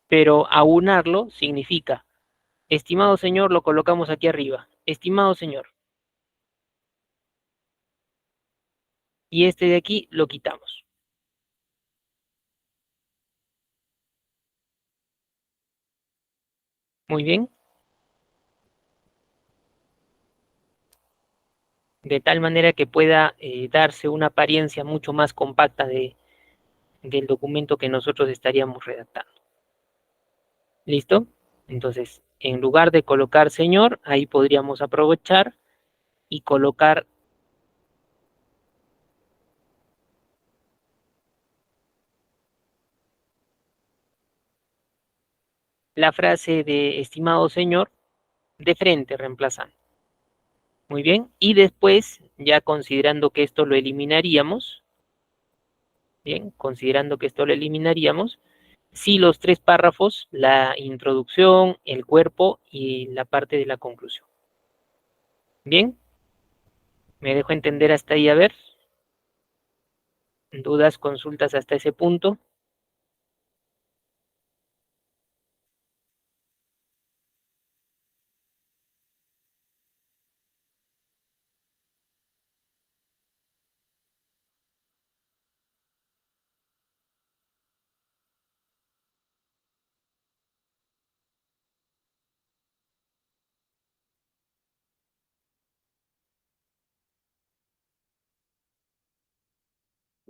pero aunarlo significa, estimado señor, lo colocamos aquí arriba, estimado señor, y este de aquí lo quitamos. Muy bien, de tal manera que pueda darse una apariencia mucho más compacta del documento que nosotros estaríamos redactando. ¿Listo? Entonces, en lugar de colocar señor, ahí podríamos aprovechar y colocar la frase de estimado señor de frente, reemplazando. Muy bien, y después, ya considerando que esto lo eliminaríamos, bien, considerando que esto lo eliminaríamos, sí los tres párrafos, la introducción, el cuerpo y la parte de la conclusión. Bien, me dejo entender hasta ahí, a ver, dudas, consultas hasta ese punto.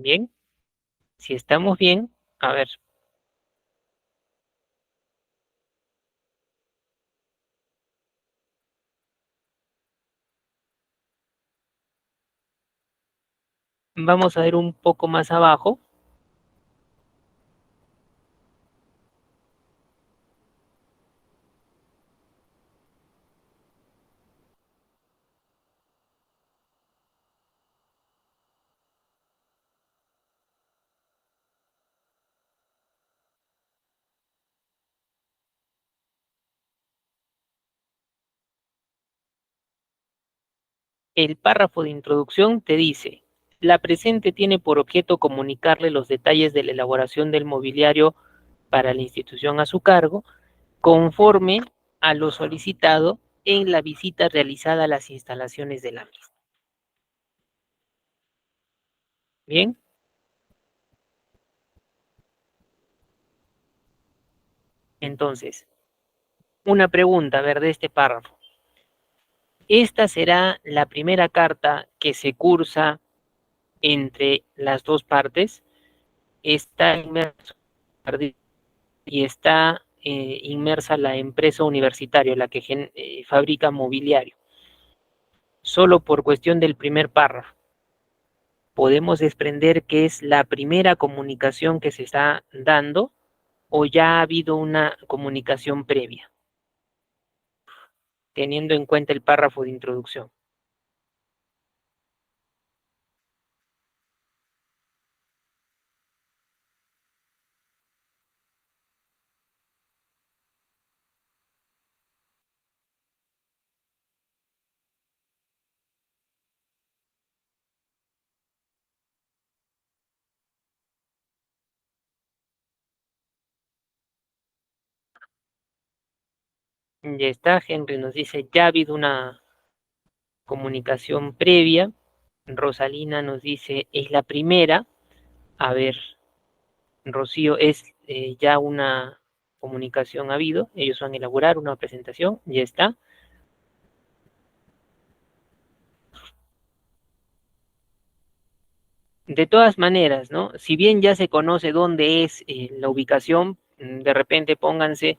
Bien, si estamos bien, a ver, vamos a ver un poco más abajo. El párrafo de introducción te dice, la presente tiene por objeto comunicarle los detalles de la elaboración del mobiliario para la institución a su cargo, conforme a lo solicitado en la visita realizada a las instalaciones de la misma. Bien, entonces, una pregunta, a ver, de este párrafo. ¿Esta será la primera carta que se cursa entre las dos partes? Está inmerso y está inmersa la empresa universitaria, la que fabrica mobiliario. Solo por cuestión del primer párrafo, podemos desprender que es la primera comunicación que se está dando o ya ha habido una comunicación previa, teniendo en cuenta el párrafo de introducción. Ya está, Henry nos dice, ya ha habido una comunicación previa. Rosalina nos dice, es la primera. A ver, Rocío, es ya una comunicación ha habido, ellos van a elaborar una presentación, ya está. De todas maneras, ¿no? Si bien ya se conoce dónde es la ubicación, de repente pónganse,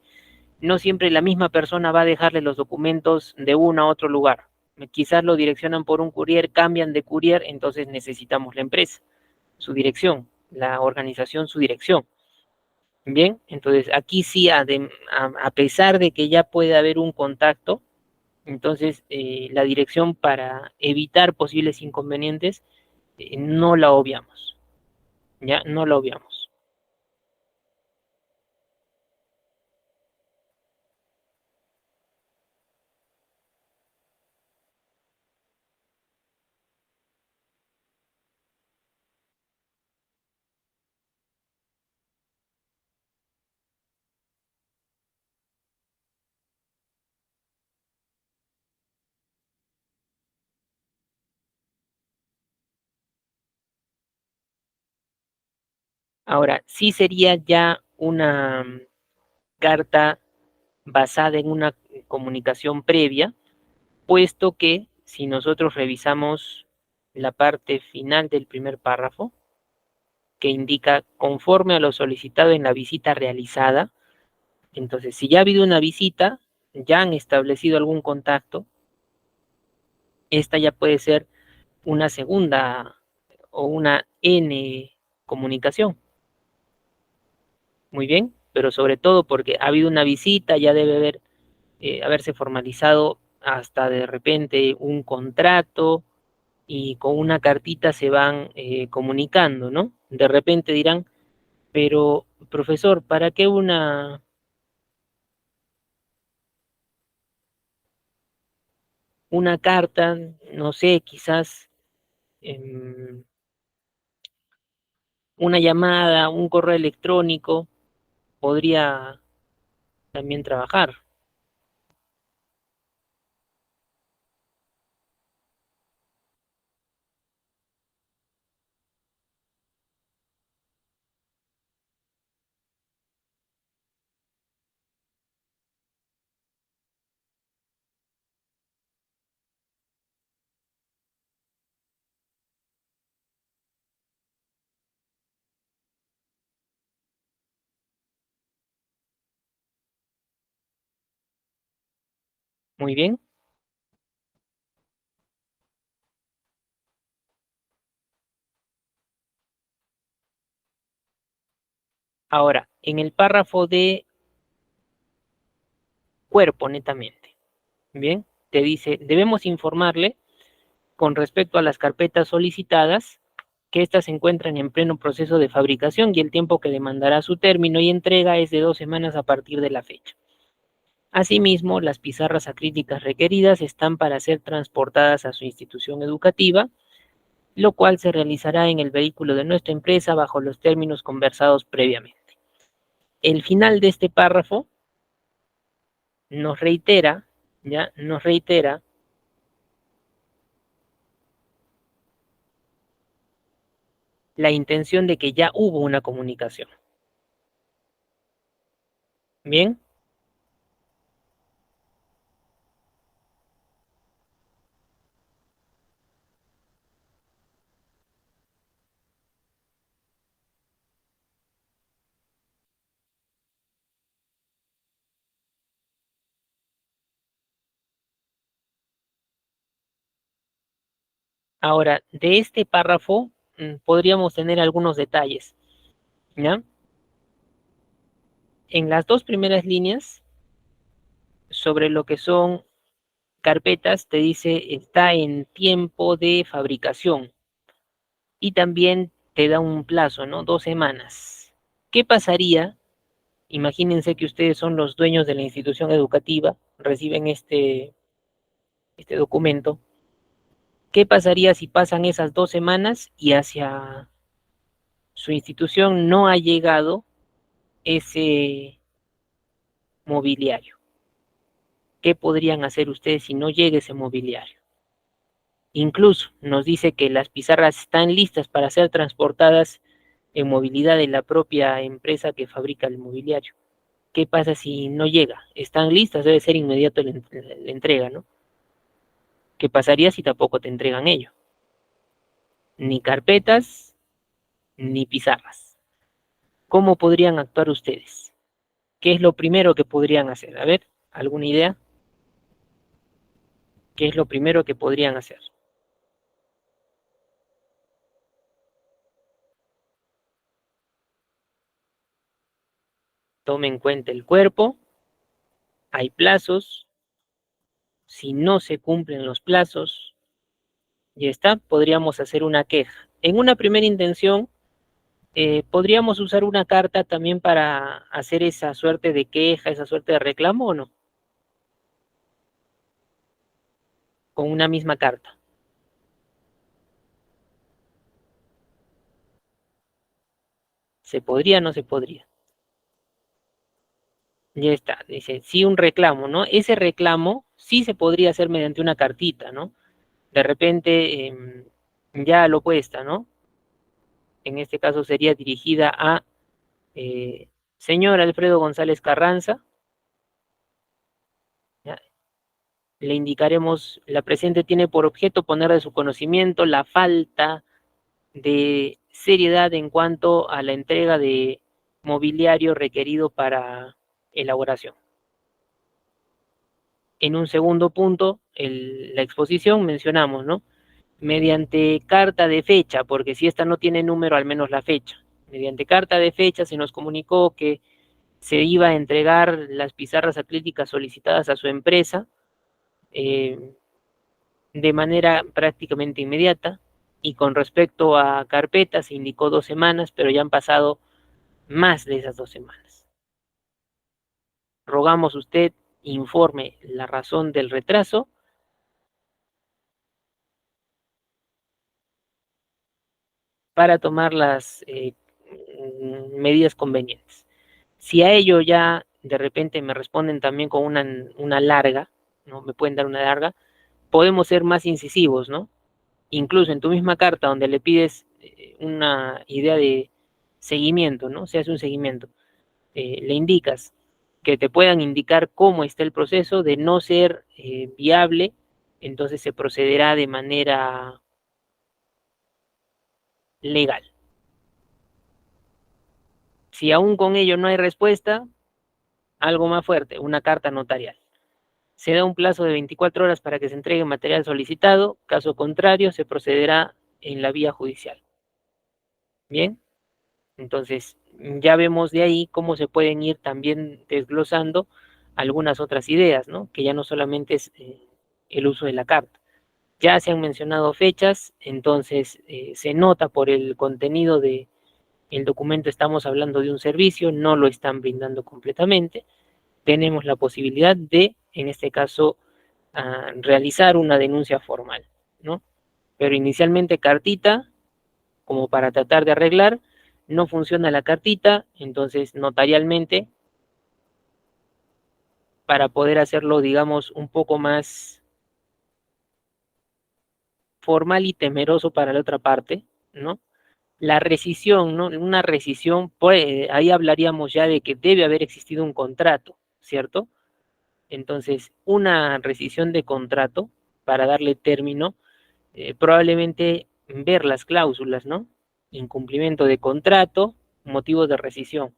no siempre la misma persona va a dejarle los documentos de uno a otro lugar. Quizás lo direccionan por un courier, cambian de courier, entonces necesitamos la empresa, su dirección, la organización, su dirección. Bien, entonces aquí sí, a pesar de que ya puede haber un contacto, entonces la dirección para evitar posibles inconvenientes no la obviamos, ya no la obviamos. Ahora, sí sería ya una carta basada en una comunicación previa, puesto que si nosotros revisamos la parte final del primer párrafo, que indica conforme a lo solicitado en la visita realizada, entonces si ya ha habido una visita, ya han establecido algún contacto, esta ya puede ser una segunda o una N comunicación. Muy bien, pero sobre todo porque ha habido una visita, ya debe haberse formalizado hasta de repente un contrato y con una cartita se van comunicando, ¿no? De repente dirán, pero profesor, ¿para qué una carta? No sé, quizás una llamada, un correo electrónico podría también trabajar. Muy bien. Ahora, en el párrafo de cuerpo netamente, bien, te dice, debemos informarle con respecto a las carpetas solicitadas que éstas se encuentran en pleno proceso de fabricación y el tiempo que demandará su término y entrega es de 2 semanas a partir de la fecha. Asimismo, las pizarras acrílicas requeridas están para ser transportadas a su institución educativa, lo cual se realizará en el vehículo de nuestra empresa bajo los términos conversados previamente. El final de este párrafo nos reitera, ya, nos reitera la intención de que ya hubo una comunicación. Bien, ahora de este párrafo podríamos tener algunos detalles, ¿ya? En las dos primeras líneas, sobre lo que son carpetas, te dice está en tiempo de fabricación y también te da un plazo, ¿no? 2 semanas. ¿Qué pasaría? Imagínense que ustedes son los dueños de la institución educativa, reciben este documento. ¿Qué pasaría si pasan esas 2 semanas y hacia su institución no ha llegado ese mobiliario? ¿Qué podrían hacer ustedes si no llega ese mobiliario? Incluso nos dice que las pizarras están listas para ser transportadas en movilidad de la propia empresa que fabrica el mobiliario. ¿qué pasa si no llega? Están listas, debe ser inmediato la entrega, ¿no? ¿Qué pasaría si tampoco te entregan ello? Ni carpetas, ni pizarras. ¿Cómo podrían actuar ustedes? ¿Qué es lo primero que podrían hacer? A ver, ¿alguna idea? ¿Qué es lo primero que podrían hacer? Tome en cuenta el cuerpo, hay plazos, si no se cumplen los plazos, ya está, podríamos hacer una queja. En una primera intención, podríamos usar una carta también para hacer esa suerte de queja, esa suerte de reclamo o no, con una misma carta. ¿Se podría o no se podría? Ya está, dice, sí un reclamo, ¿no? Ese reclamo sí se podría hacer mediante una cartita, ¿no? De repente, ya lo puesta, ¿no? En este caso sería dirigida a señor Alfredo González Carranza, ¿ya? Le indicaremos, la presente tiene por objeto poner de su conocimiento la falta de seriedad en cuanto a la entrega de mobiliario requerido para elaboración. En un segundo punto, la exposición mencionamos, ¿no? Mediante carta de fecha, porque si esta no tiene número, al menos la fecha. Mediante carta de fecha se nos comunicó que se iba a entregar las pizarras atléticas solicitadas a su empresa eh, de manera prácticamente inmediata. Y con respecto a carpetas, se indicó 2 semanas, pero ya han pasado más de esas 2 semanas. Rogamos usted informe la razón del retraso para tomar las medidas convenientes. Si a ello ya de repente me responden también con una larga, ¿no? Me pueden dar una larga, podemos ser más incisivos, ¿no? Incluso en tu misma carta donde le pides una idea de seguimiento, ¿no? Se hace un seguimiento, le indicas que te puedan indicar cómo está el proceso, de no ser viable, entonces se procederá de manera legal. Si aún con ello no hay respuesta, algo más fuerte, una carta notarial. Se da un plazo de 24 horas para que se entregue material solicitado, caso contrario se procederá en la vía judicial. Bien, entonces ya vemos de ahí cómo se pueden ir también desglosando algunas otras ideas, ¿no? Que ya no solamente es el uso de la carta. Ya se han mencionado fechas, entonces se nota por el contenido de el documento, estamos hablando de un servicio, no lo están brindando completamente. Tenemos la posibilidad de, en este caso, realizar una denuncia formal, ¿no? Pero inicialmente cartita, como para tratar de arreglar, no funciona la cartita, entonces notarialmente, para poder hacerlo, digamos, un poco más formal y temeroso para la otra parte, ¿no? La rescisión, ¿no? Una rescisión, pues, ahí hablaríamos ya de que debe haber existido un contrato, ¿cierto? Entonces, una rescisión de contrato, para darle término, probablemente ver las cláusulas, ¿no? Incumplimiento de contrato, motivo de rescisión.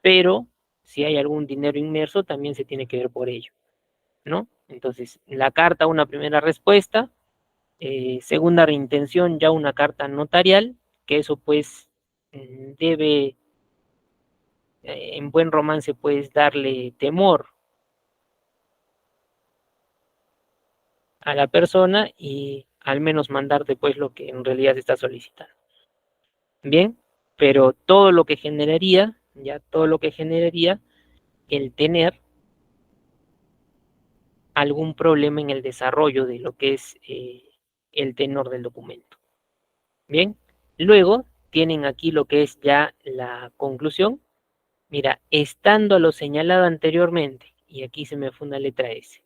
Pero si hay algún dinero inmerso, también se tiene que ver por ello, ¿no? Entonces, la carta, una primera respuesta, segunda intención, ya una carta notarial, que eso pues debe, en buen romance, pues darle temor a la persona y al menos mandarte pues lo que en realidad se está solicitando. Bien, pero todo lo que generaría, ya todo lo que generaría el tener algún problema en el desarrollo de lo que es el tenor del documento. Bien, luego tienen aquí lo que es ya la conclusión. Mira, estando a lo señalado anteriormente, y aquí se me fue una letra S.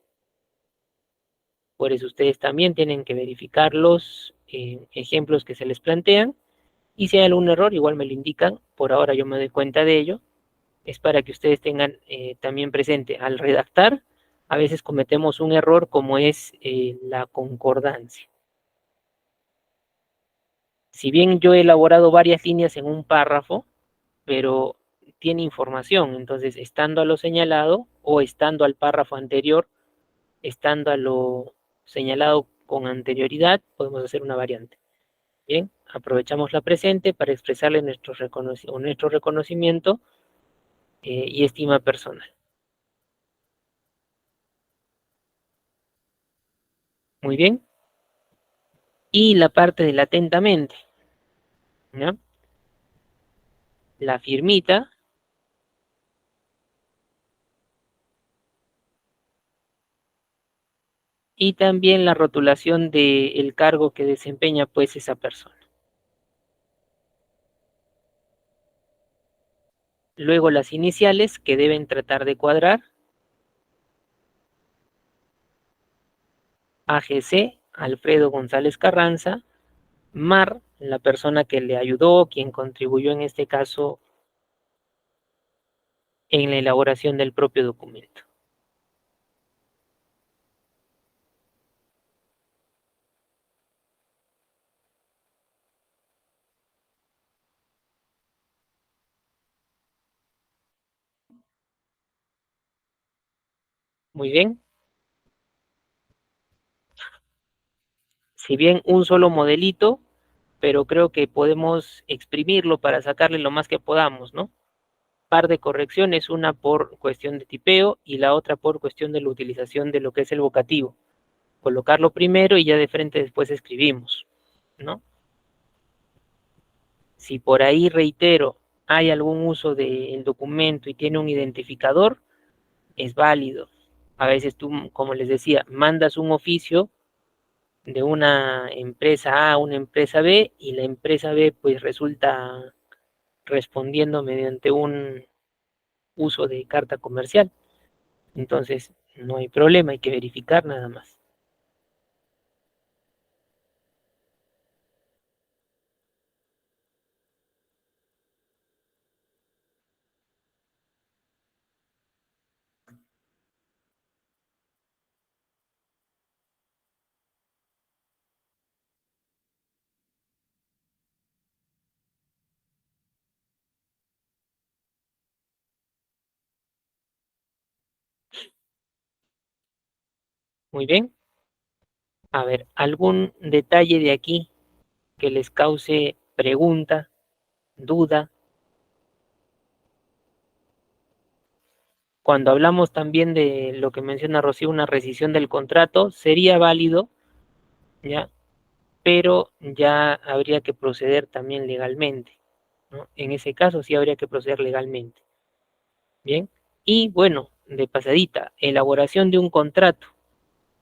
Por eso ustedes también tienen que verificar los ejemplos que se les plantean, y si hay algún error, igual me lo indican. Por ahora yo me doy cuenta de ello. es para que ustedes tengan también presente, al redactar, a veces cometemos un error como es la concordancia. Si bien yo he elaborado varias líneas en un párrafo, pero tiene información, entonces estando a lo señalado o estando al párrafo anterior, estando a lo señalado con anterioridad, podemos hacer una variante. Bien, aprovechamos la presente para expresarle nuestro reconocimiento y estima personal. Muy bien. Y la parte del atentamente, ¿ya? La firmita y también la rotulación del cargo que desempeña pues esa persona. Luego las iniciales que deben tratar de cuadrar. AGC, Alfredo González Carranza. Mar, la persona que le ayudó, quien contribuyó en este caso en la elaboración del propio documento. Muy bien. Si bien un solo modelito, pero creo que podemos exprimirlo para sacarle lo más que podamos, ¿no? Par de correcciones, una por cuestión de tipeo y la otra por cuestión de la utilización de lo que es el vocativo. Colocarlo primero y ya de frente después escribimos, ¿no? Si por ahí, reitero, hay algún uso del documento y tiene un identificador, es válido. A veces tú, como les decía, mandas un oficio de una empresa A a una empresa B y la empresa B pues resulta respondiendo mediante un uso de carta comercial. Entonces, no hay problema, hay que verificar nada más. Muy bien. A ver, ¿algún detalle de aquí que les cause pregunta, duda? Cuando hablamos también de lo que menciona Rocío, una rescisión del contrato, sería válido, ¿ya? Pero ya habría que proceder también legalmente, ¿no? En ese caso sí habría que proceder legalmente, ¿bien? Y bueno, de pasadita, elaboración de un contrato.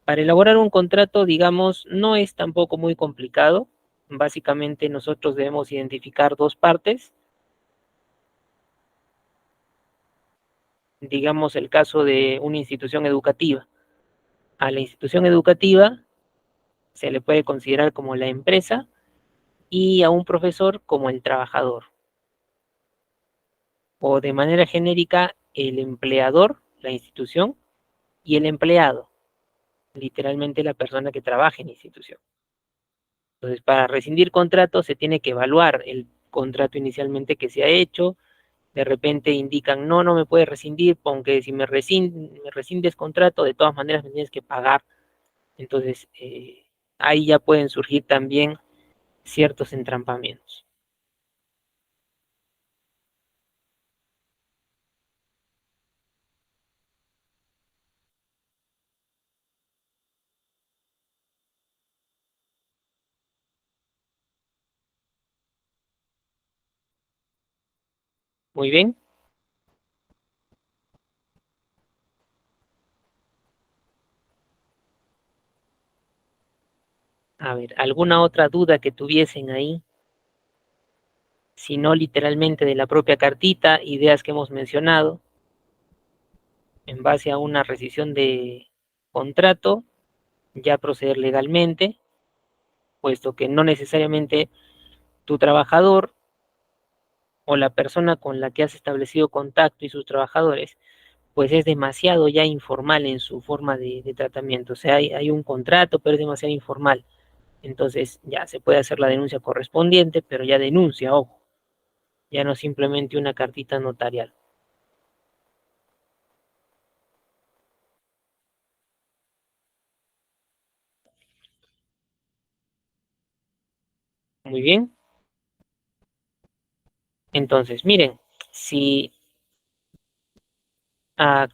Para elaborar un contrato, digamos, no es tampoco muy complicado. Básicamente nosotros debemos identificar dos partes. Digamos el caso de una institución educativa. A la institución educativa se le puede considerar como la empresa y a un profesor como el trabajador. O de manera genérica, el empleador, la institución, y el empleado, literalmente la persona que trabaja en la institución. Entonces, para rescindir contrato se tiene que evaluar el contrato inicialmente que se ha hecho. De repente indican, no, no me puedes rescindir, aunque si me rescindes contrato, de todas maneras me tienes que pagar. Entonces, ahí ya pueden surgir también ciertos entrampamientos. Muy bien. A ver, ¿alguna otra duda que tuviesen ahí? Si no literalmente de la propia cartita, ideas que hemos mencionado, en base a una rescisión de contrato, ya proceder legalmente, puesto que no necesariamente tu trabajador o la persona con la que has establecido contacto y sus trabajadores, pues es demasiado ya informal en su forma de tratamiento. O sea, hay un contrato, pero es demasiado informal. Entonces ya se puede hacer la denuncia correspondiente, pero ya denuncia, ojo, ya no simplemente una cartita notarial. Muy bien. Entonces, miren, si,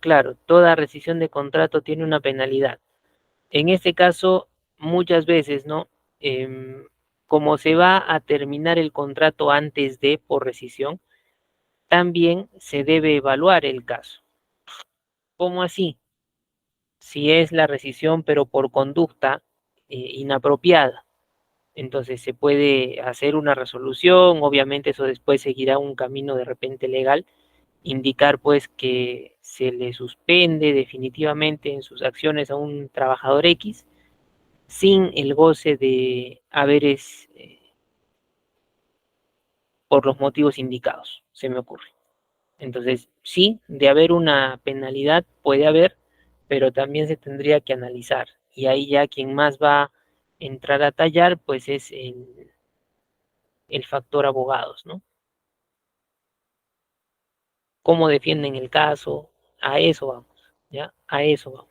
claro, toda rescisión de contrato tiene una penalidad. En este caso, muchas veces, ¿no? Como se va a terminar el contrato antes de por rescisión, también se debe evaluar el caso. ¿Cómo así? Si es la rescisión, pero por conducta inapropiada. Entonces se puede hacer una resolución, obviamente eso después seguirá un camino de repente legal, indicar pues que se le suspende definitivamente en sus acciones a un trabajador X sin el goce de haberes por los motivos indicados, se me ocurre. Entonces, sí, de haber una penalidad puede haber, pero también se tendría que analizar. Y ahí ya quien más va a entrar a tallar, pues es el factor abogados, ¿no? Cómo defienden el caso, a eso vamos, ¿ya? A eso vamos.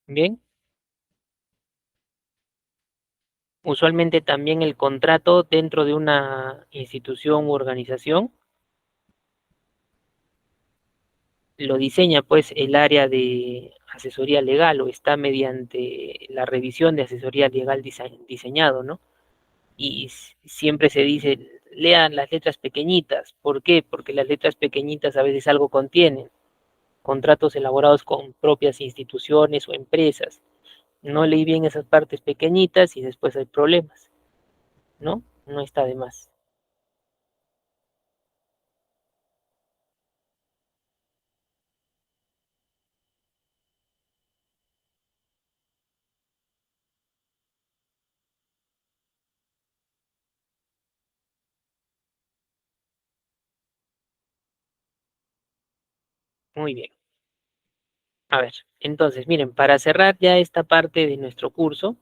Bien, usualmente también el contrato dentro de una institución u organización lo diseña pues el área de asesoría legal o está mediante la revisión de asesoría legal diseñado, ¿no? Y siempre se dice, lean las letras pequeñitas. ¿Por qué? Porque las letras pequeñitas a veces algo contienen. Contratos elaborados con propias instituciones o empresas. No leí bien esas partes pequeñitas y después hay problemas, ¿no? No está de más. Muy bien. A ver, entonces, miren, para cerrar ya esta parte de nuestro curso,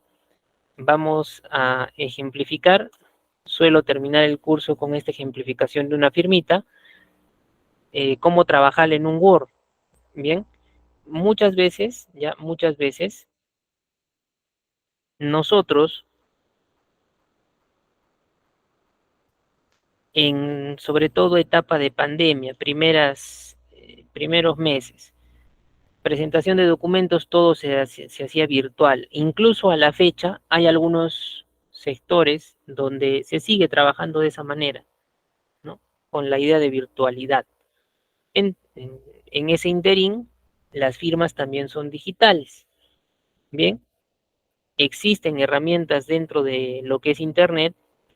vamos a ejemplificar. Suelo terminar el curso con esta ejemplificación de una firmita, cómo trabajar en un Word. Bien, muchas veces, ya muchas veces, nosotros, en sobre todo etapa de pandemia, primeros meses, presentación de documentos, todo se hacía virtual. Incluso a la fecha hay algunos sectores donde se sigue trabajando de esa manera, ¿no? Con la idea de virtualidad. En ese interín, las firmas también son digitales. Bien, existen herramientas dentro de lo que es Internet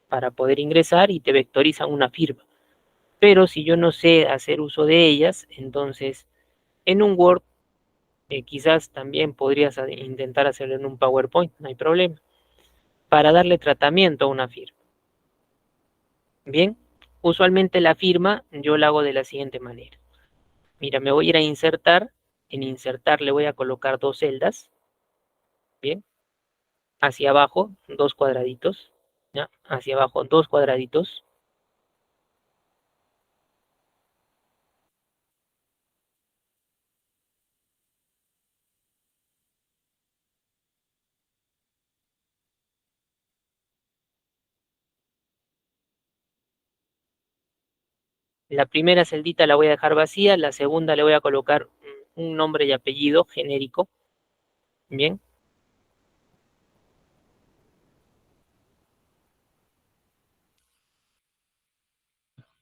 para poder ingresar y te vectorizan una firma. Pero si yo no sé hacer uso de ellas, entonces en un Word quizás también podrías intentar hacerlo en un PowerPoint, no hay problema, para darle tratamiento a una firma. Bien, usualmente la firma yo la hago de la siguiente manera. Mira, me voy a ir a insertar, en insertar le voy a colocar dos celdas, bien, hacia abajo dos cuadraditos, ¿ya? Hacia abajo dos cuadraditos. La primera celdita la voy a dejar vacía, la segunda le voy a colocar un nombre y apellido genérico, bien,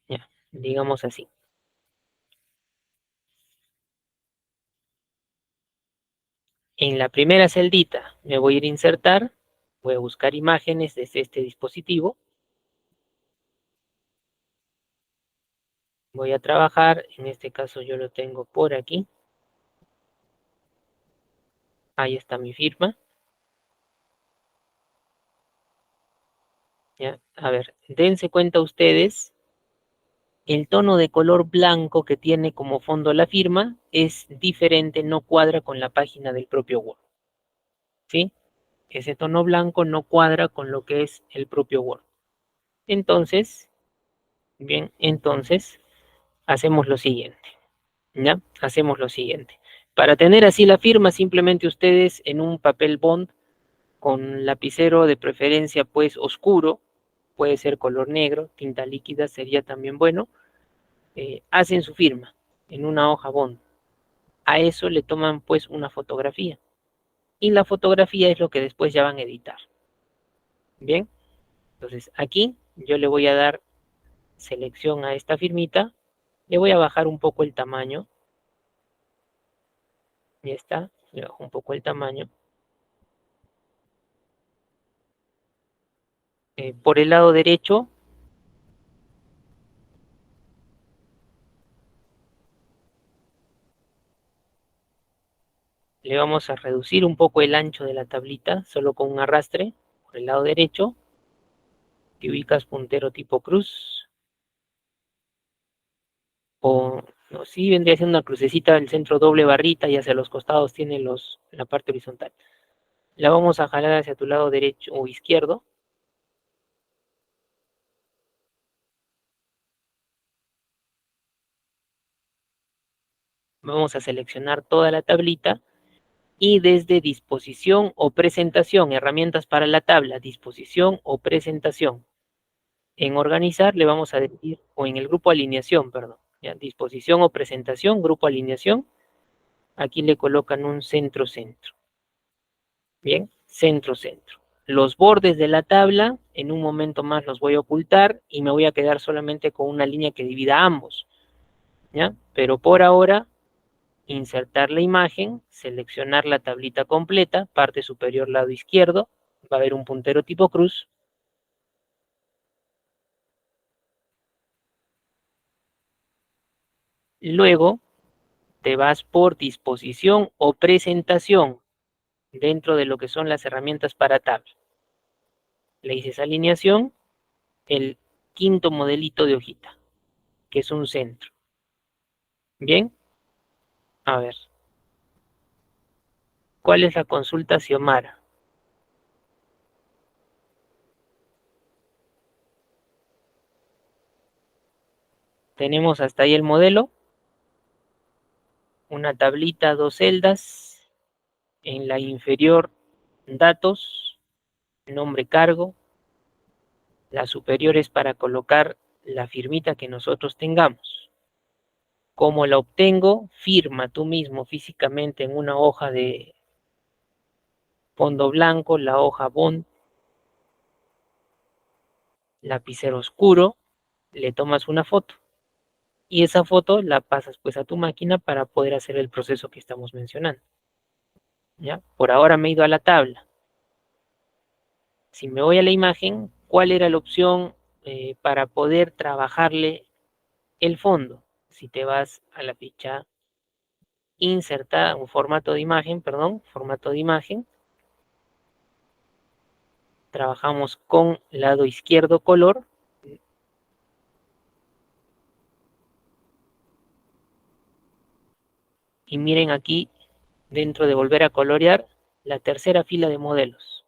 ya. digamos así. En la primera celdita me voy a ir a insertar, voy a buscar imágenes desde este dispositivo, voy a trabajar, en este caso yo lo tengo por aquí, ahí está mi firma, ¿ya? A ver, dense cuenta ustedes, el tono de color blanco que tiene como fondo la firma es diferente, no cuadra con la página del propio Word, ¿sí? Ese tono blanco no cuadra con lo que es el propio Word. Entonces, bien, entonces hacemos lo siguiente, ¿ya? Hacemos lo siguiente. Para tener así la firma, simplemente ustedes en un papel bond con lapicero de preferencia pues oscuro, puede ser color negro, tinta líquida sería también bueno, hacen su firma en una hoja bond. A eso le toman pues una fotografía. Y la fotografía es lo que después ya van a editar. Bien, entonces aquí yo le voy a dar selección a esta firmita, le voy a bajar un poco el tamaño, ya está, le bajo un poco el tamaño. Por el lado derecho, le vamos a reducir un poco el ancho de la tablita, solo con un arrastre, por el lado derecho, que ubicas puntero tipo cruz, o no, sí vendría siendo una crucecita del centro doble barrita y hacia los costados tiene la parte horizontal. La vamos a jalar hacia tu lado derecho o izquierdo. Vamos a seleccionar toda la tablita y desde disposición o presentación, herramientas para la tabla, disposición o presentación. En organizar le vamos a decir, o en el grupo alineación, perdón, ¿ya? Disposición o presentación, grupo alineación. Aquí le colocan un centro-centro. Bien, centro-centro. Los bordes de la tabla, en un momento más los voy a ocultar y me voy a quedar solamente con una línea que divida ambos, ¿ya? Pero por ahora, insertar la imagen, seleccionar la tablita completa, parte superior lado izquierdo, va a haber un puntero tipo cruz. Luego te vas por disposición o presentación dentro de lo que son las herramientas para tabla. Le dices alineación, el quinto modelito de hojita, que es un centro. Bien, a ver, ¿cuál es la consulta Xiomara? Tenemos hasta ahí el modelo, una tablita, dos celdas, en la inferior datos, nombre cargo, la superior es para colocar la firmita que nosotros tengamos. ¿Cómo la obtengo? Firma tú mismo físicamente en una hoja de fondo blanco, la hoja bond, lapicero oscuro, le tomas una foto y esa foto la pasas pues a tu máquina para poder hacer el proceso que estamos mencionando. ¿Ya? Por ahora me he ido a la tabla. Si me voy a la imagen, ¿cuál era la opción para poder trabajarle el fondo? Si te vas a la ficha insertada, un formato de imagen, perdón, formato de imagen, trabajamos con lado izquierdo color, y miren aquí, dentro de volver a colorear, la tercera fila de modelos.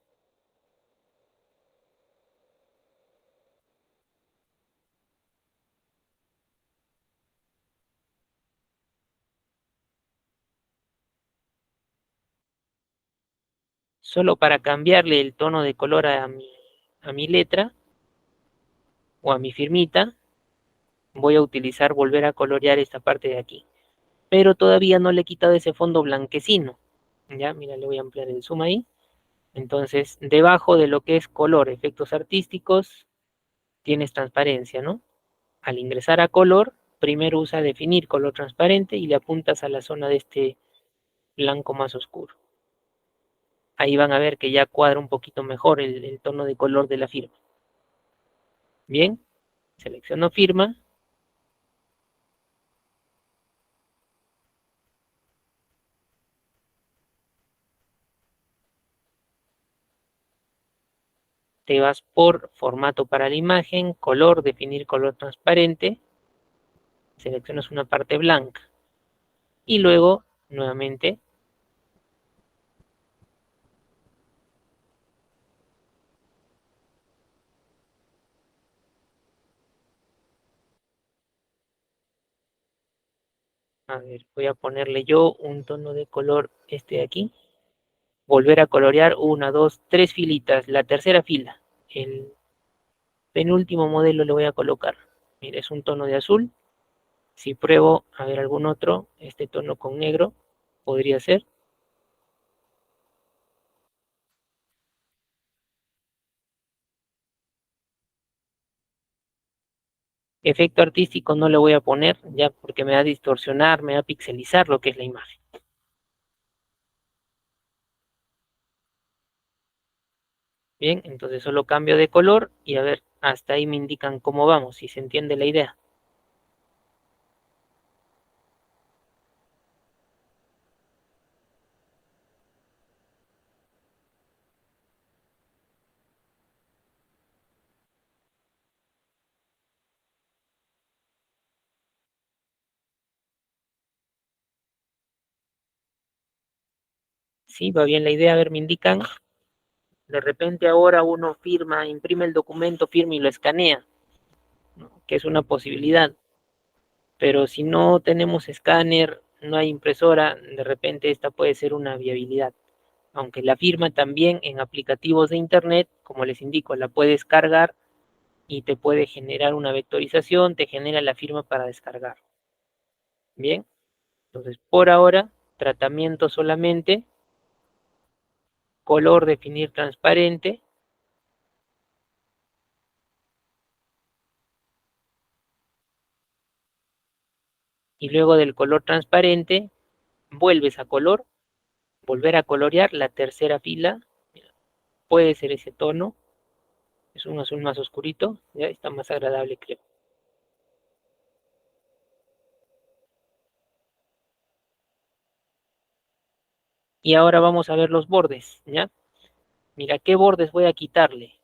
Solo para cambiarle el tono de color a mi letra o a mi firmita, voy a utilizar volver a colorear esta parte de aquí. Pero todavía no le he quitado ese fondo blanquecino. Ya, mira, le voy a ampliar el zoom ahí. Entonces, debajo de lo que es color, efectos artísticos, tienes transparencia, ¿no? Al ingresar a color, primero usa definir color transparente y le apuntas a la zona de este blanco más oscuro. Ahí van a ver que ya cuadra un poquito mejor el tono de color de la firma. Bien, selecciono firma. Te vas por formato para la imagen, color, definir color transparente, seleccionas una parte blanca y luego nuevamente a ver, voy a ponerle yo un tono de color este de aquí, volver a colorear una, dos, tres filitas, la tercera fila, el penúltimo modelo le voy a colocar. Mira, es un tono de azul. Si pruebo a ver algún otro, este tono con negro podría ser. Efecto artístico no le voy a poner ya porque me va a distorsionar, me va a pixelizar lo que es la imagen. Bien, entonces solo cambio de color y a ver, hasta ahí me indican cómo vamos, si se entiende la idea. Sí, va bien la idea, a ver, me indican. De repente ahora uno firma, imprime el documento, firma y lo escanea, ¿no? Que es una posibilidad. Pero si no tenemos escáner, no hay impresora, de repente esta puede ser una viabilidad. Aunque la firma también en aplicativos de internet, como les indico, la puedes cargar y te puede generar una vectorización, te genera la firma para descargar. Bien, entonces por ahora, tratamiento solamente, color definir transparente y luego del color transparente vuelves a color, volver a colorear la tercera fila, puede ser ese tono, es un azul más oscurito, ya está más agradable creo. Y ahora vamos a ver los bordes, ¿ya? Mira, ¿qué bordes voy a quitarle?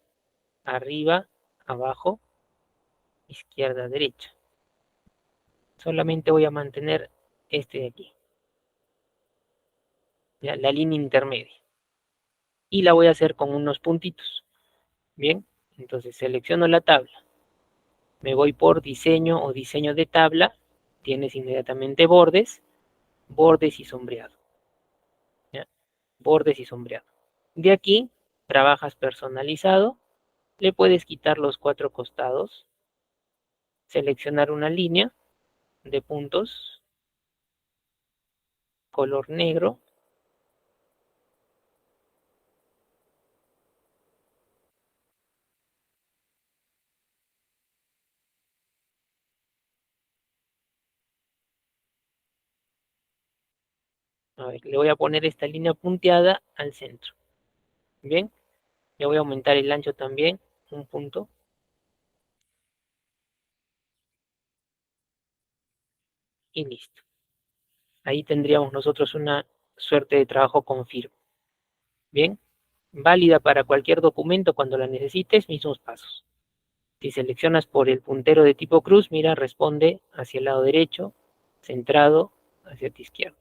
Arriba, abajo, izquierda, derecha. Solamente voy a mantener este de aquí, ¿ya? La línea intermedia. Y la voy a hacer con unos puntitos. Bien, entonces selecciono la tabla. Me voy por diseño o diseño de tabla. Tienes inmediatamente bordes, bordes y sombreado. ¿Ya? Bordes y sombreado. De aquí trabajas personalizado. Le puedes quitar los cuatro costados, seleccionar una línea de puntos, color negro. A ver, le voy a poner esta línea punteada al centro. Bien, le voy a aumentar el ancho también, un punto, y listo. Ahí tendríamos nosotros una suerte de trabajo con firma. Bien, válida para cualquier documento cuando la necesites, mismos pasos. Si seleccionas por el puntero de tipo cruz, mira, responde hacia el lado derecho, centrado hacia tu izquierda.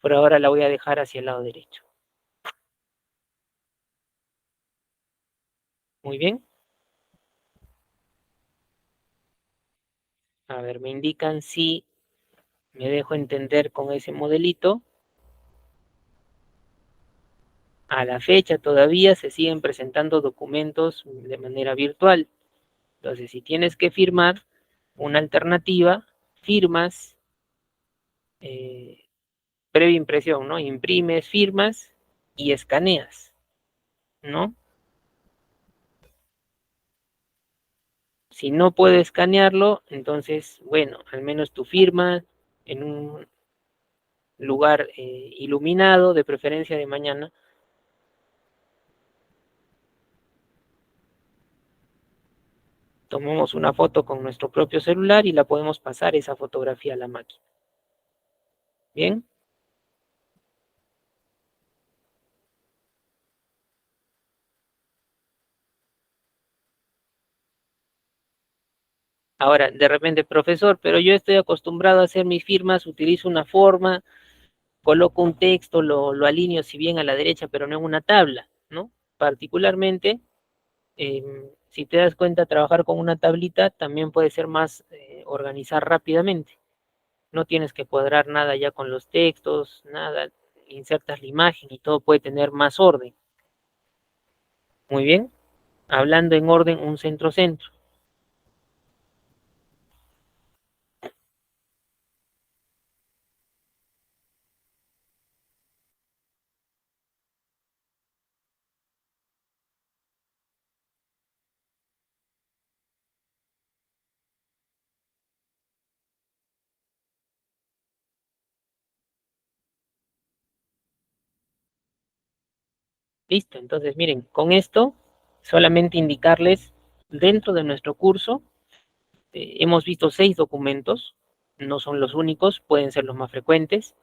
Por ahora la voy a dejar hacia el lado derecho. Muy bien. A ver, me indican si me dejo entender con ese modelito. A la fecha todavía se siguen presentando documentos de manera virtual. Entonces, si tienes que firmar una alternativa, firmas eh, previa impresión, ¿no? Imprimes, firmas y escaneas, ¿no? Si no puedo escanearlo, entonces, bueno, al menos tu firma en un lugar iluminado, de preferencia de mañana. Tomamos una foto con nuestro propio celular y la podemos pasar esa fotografía a la máquina. Bien. Ahora, de repente, profesor, pero yo estoy acostumbrado a hacer mis firmas, utilizo una forma, coloco un texto, lo alineo si bien a la derecha, pero no en una tabla, ¿no? Particularmente, si te das cuenta, trabajar con una tablita también puede ser más organizar rápidamente. No tienes que cuadrar nada ya con los textos, nada, insertas la imagen y todo puede tener más orden. Muy bien, hablando en orden, un centro-centro. Listo, entonces miren, con esto solamente indicarles dentro de nuestro curso hemos visto 6 documentos, no son los únicos, pueden ser los más frecuentes.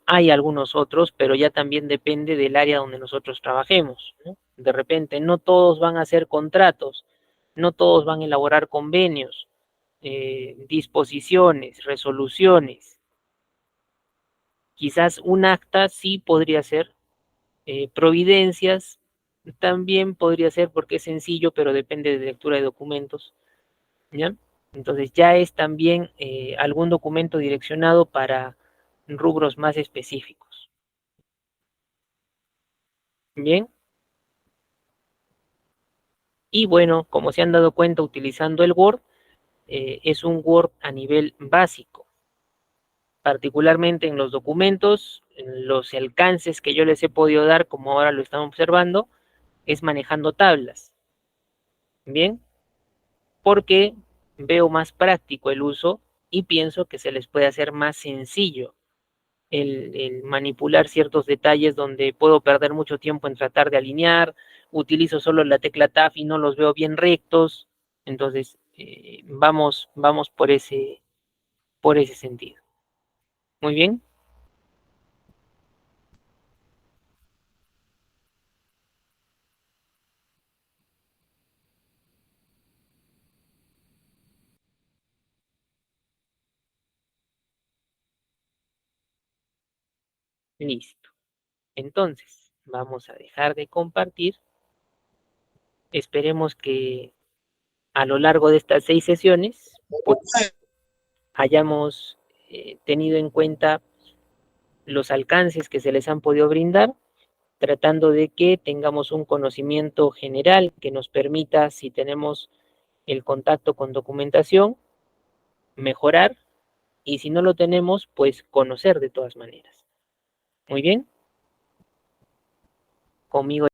Hay algunos otros, pero ya también depende del área donde nosotros trabajemos, ¿no? De repente, no todos van a hacer contratos, no todos van a elaborar convenios, disposiciones, resoluciones. Quizás un acta sí podría ser, providencias también podría ser porque es sencillo, pero depende de lectura de documentos, ¿ya? Entonces ya es también algún documento direccionado para rubros más específicos. Bien, y bueno, como se han dado cuenta utilizando el Word, es un Word a nivel básico, particularmente en los documentos, en los alcances que yo les he podido dar, como ahora lo están observando, es manejando tablas. Bien, porque veo más práctico el uso y pienso que se les puede hacer más sencillo el manipular ciertos detalles donde puedo perder mucho tiempo en tratar de alinear, utilizo solo la tecla Tab y no los veo bien rectos, entonces vamos por ese sentido. Muy bien, listo. Entonces, vamos a dejar de compartir. Esperemos que a lo largo de estas 6 sesiones pues, hayamos tenido en cuenta los alcances que se les han podido brindar, tratando de que tengamos un conocimiento general que nos permita, si tenemos el contacto con documentación, mejorar y si no lo tenemos, pues conocer de todas maneras. Muy bien, conmigo